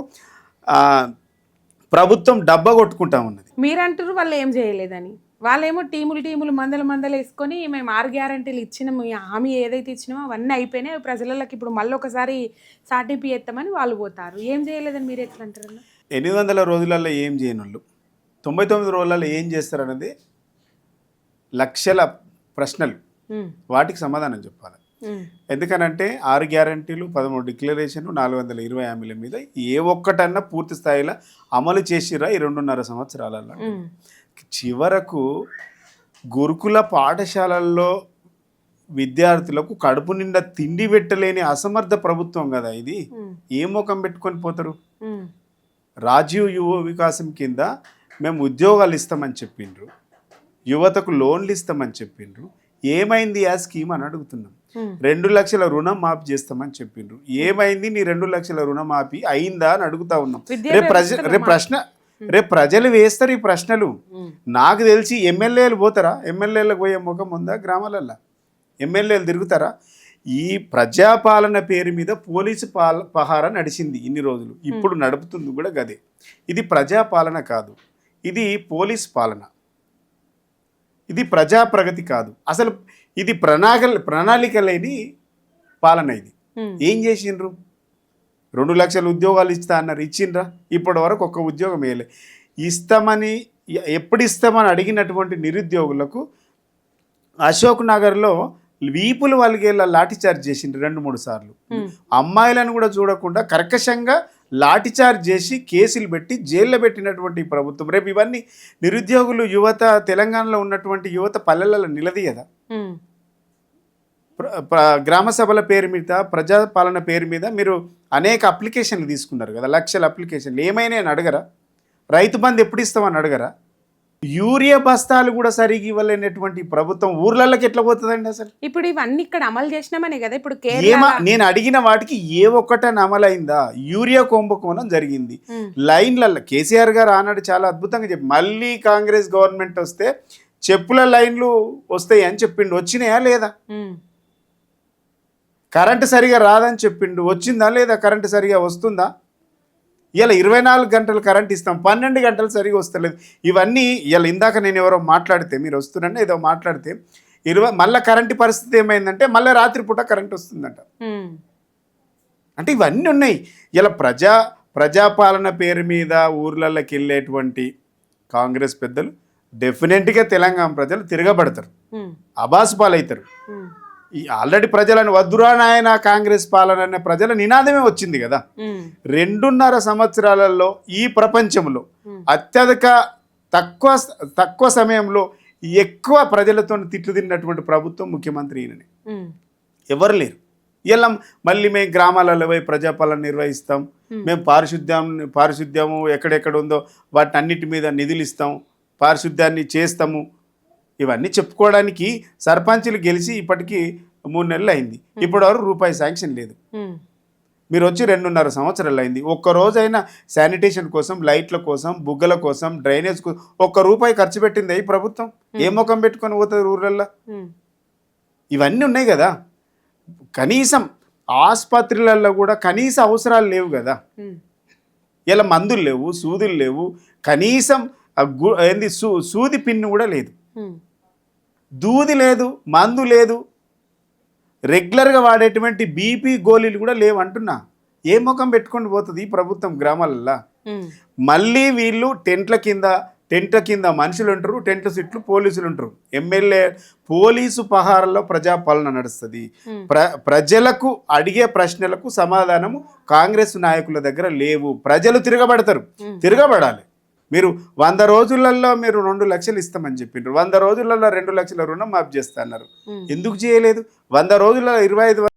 ప్రభుత్వం డబ్బా కొట్టుకుంటా ఉన్నది. మీరంటారు వాళ్ళు ఏం చేయలేదని. వాళ్ళేమో టీములు మందలు వేసుకొని మేము 6 గ్యారంటీలు ఇచ్చినాము, హామీ ఏదైతే ఇచ్చినామో అవన్నీ అయిపోయినాయి, ప్రజలకి ఇప్పుడు మళ్ళీ ఒకసారి సాటింపు ఎత్తామని వాళ్ళు పోతారు. ఏం చేయలేదని మీరు ఎట్లా అంటారు? 800 రోజులలో ఏం చేయని వాళ్ళు 99 రోజులలో ఏం చేస్తారన్నది లక్షల ప్రశ్నలు. వాటికి సమాధానం చెప్పాలి. ఎందుకనంటే 6 గ్యారంటీలు, 13 డిక్లరేషన్లు, 420 హామీల మీద ఏ ఒక్కటన్నా పూర్తి స్థాయిలో అమలు చేసిరా ఈ 2.5 సంవత్సరాలలో? చివరకు గురుకుల పాఠశాలల్లో విద్యార్థులకు కడుపు నిండా తిండి పెట్టలేని అసమర్థ ప్రభుత్వం కదా ఇది. ఏ ముఖం పెట్టుకొని పోతారు? రాజీవ్ యువ వికాసం కింద మేము ఉద్యోగాలు ఇస్తామని చెప్పిండ్రు, యువతకు లోన్లు ఇస్తామని చెప్పిండ్రు. ఏమైంది ఆ స్కీమ్ అని అడుగుతున్నాం. 2 లక్షల రుణం మాఫీ చేస్తామని చెప్పిండ్రు. ఏమైంది నీ 2 లక్షల రుణం మాఫీ అయిందా అని అడుగుతా ఉన్నాం. రేపు ప్రజలు వేస్తారు ఈ ప్రశ్నలు. నాకు తెలిసి ఎమ్మెల్యేలు పోతారా? ఎమ్మెల్యేలకు పోయే ముఖం ఉందా? గ్రామాలల్లో ఎమ్మెల్యేలు తిరుగుతారా? ఈ ప్రజాపాలన పేరు మీద పోలీసు పహారా నడిచింది ఇన్ని రోజులు. ఇప్పుడు నడుపుతుంది కూడా గదే. ఇది ప్రజాపాలన కాదు, ఇది పోలీస్ పాలన. ఇది ప్రజా ప్రగతి కాదు. అసలు ఇది ప్రణాళిక లేని పాలన. ఇది ఏం చేసిండ్రు? 2 లక్షల ఉద్యోగాలు ఇస్తా అన్నారు, ఇచ్చిండ్రా? ఇప్పటి వరకు ఒక్క ఉద్యోగం వేయలే. ఎప్పుడు ఇస్తామని అడిగినటువంటి నిరుద్యోగులకు అశోక్ నగర్లో వీపులు వలిగేలా లాఠీచార్జ్ చేసిండ్రు 2-3 సార్లు. అమ్మాయిలను కూడా చూడకుండా కర్కశంగా లాఠీచార్జ్ చేసి కేసులు పెట్టి జైల్లో పెట్టినటువంటి ప్రభుత్వం. రేపు ఇవన్నీ నిరుద్యోగులు, యువత, తెలంగాణలో ఉన్నటువంటి యువత పల్లెలలో నిలదీయదా? గ్రామ సభల పేరు మీద, ప్రజాపాలన పేరు మీద మీరు అనేక అప్లికేషన్లు తీసుకున్నారు కదా, లక్షల అప్లికేషన్లు. ఏమైనా అని అడగరా? రైతు బంధు ఎప్పుడు ఇస్తామని అడగరా? యూరియా బస్తాలు కూడా సరిగ్గా ఇవ్వలేనటువంటి ప్రభుత్వం ఊర్లలోకి ఎట్లా పోతుందండి అసలు? ఇప్పుడు ఇవన్నీ ఇక్కడ అమలు చేసినామనే కదా. ఇప్పుడు నేను అడిగిన వాటికి ఏ ఒక్కటని అమలైందా? యూరియా కుంభకోణం జరిగింది లైన్లలో. కేసీఆర్ గారు ఆనాడు చాలా అద్భుతంగా చెప్పి, మళ్ళీ కాంగ్రెస్ గవర్నమెంట్ వస్తే చెప్పుల లైన్లు వస్తాయి అని చెప్పిండు. వచ్చినాయా లేదా? కరెంటు సరిగా రాదని చెప్పిండు. వచ్చిందా లేదా? కరెంటు సరిగా వస్తుందా? ఇలా 24 గంటలు కరెంట్ ఇస్తాం, 12 గంటలు సరిగా వస్తలేదు. ఇవన్నీ ఇలా ఇందాక నేను ఎవరో మాట్లాడితే, మీరు వస్తున్నాంటే ఏదో మాట్లాడితే మళ్ళీ కరెంటు పరిస్థితి ఏమైందంటే మళ్ళీ రాత్రిపూట కరెంట్ వస్తుందంట. అంటే ఇవన్నీ ఉన్నాయి. ఇలా ప్రజాపాలన పేరు మీద ఊర్లలోకి వెళ్ళేటువంటి కాంగ్రెస్ పెద్దలు డెఫినెట్గా తెలంగాణ ప్రజలు తిరగబడతారు, అబాసుపాలవుతారు. ఆల్రెడీ ప్రజలను వద్దురా నాయన కాంగ్రెస్ పాలన అనే ప్రజల నినాదమే వచ్చింది కదా. 2.5 సంవత్సరాలలో ఈ ప్రపంచంలో అత్యధిక తక్కువ సమయంలో ఎక్కువ ప్రజలతో తిట్లు తిన్నటువంటి ప్రభుత్వం ముఖ్యమంత్రి ఈయననే. ఎవరు లేరు. ఇలా మళ్ళీ మేము గ్రామాలలో పోయి ప్రజాపాలన నిర్వహిస్తాం, మేము పారిశుద్ధ్యము ఎక్కడెక్కడ ఉందో వాటిని అన్నిటి మీద నిధులు ఇస్తాం, పారిశుద్ధ్యాన్ని చేస్తాము, ఇవన్నీ చెప్పుకోవడానికి సర్పంచులు గెలిచి ఇప్పటికీ 3 నెలలు అయింది. ఇప్పటి వరకు రూపాయి శాంక్షన్ లేదు. మీరు వచ్చి 2.5 సంవత్సరాలు అయింది. ఒక్క రోజైనా శానిటేషన్ కోసం, లైట్ల కోసం, బుగ్గల కోసం, డ్రైనేజ్ కోసం ఒక్క రూపాయి ఖర్చు పెట్టింది ఈ ప్రభుత్వం? ఏ ముఖం పెట్టుకొని పోతుంది ఊర్లల్లో? ఇవన్నీ ఉన్నాయి కదా. కనీసం ఆసుపత్రులలో కూడా కనీస అవసరాలు లేవు కదా. ఇలా మందులు లేవు, సూదులు లేవు, కనీసం ఏంది సూది పిన్ను కూడా లేదు, దూది లేదు, మందు లేదు, రెగ్యులర్గా వాడేటువంటి బీపీ గోళీలు కూడా లేవు అంటున్నా. ఏ ముఖం పెట్టుకొని పోతుంది ఈ ప్రభుత్వం గ్రామాలల్లో? మళ్ళీ వీళ్ళు టెంట్ల కింద మనుషులు ఉంటారు, టెంట్ల చుట్టూ పోలీసులు ఉంటారు. ఎమ్మెల్యే పోలీసు పహారంలో ప్రజాపాలన నడుస్తుంది. ప్రజలకు అడిగే ప్రశ్నలకు సమాధానము కాంగ్రెస్ నాయకుల దగ్గర లేవు. ప్రజలు తిరగబడాలి. మీరు 100 రోజులలో మీరు 2 లక్షలు ఇస్తామని చెప్పిండ్రు, 100 రోజులలో 2 లక్షల రుణం మాఫ్ చేస్తా అన్నారు. ఎందుకు చేయలేదు? 100 రోజులలో 25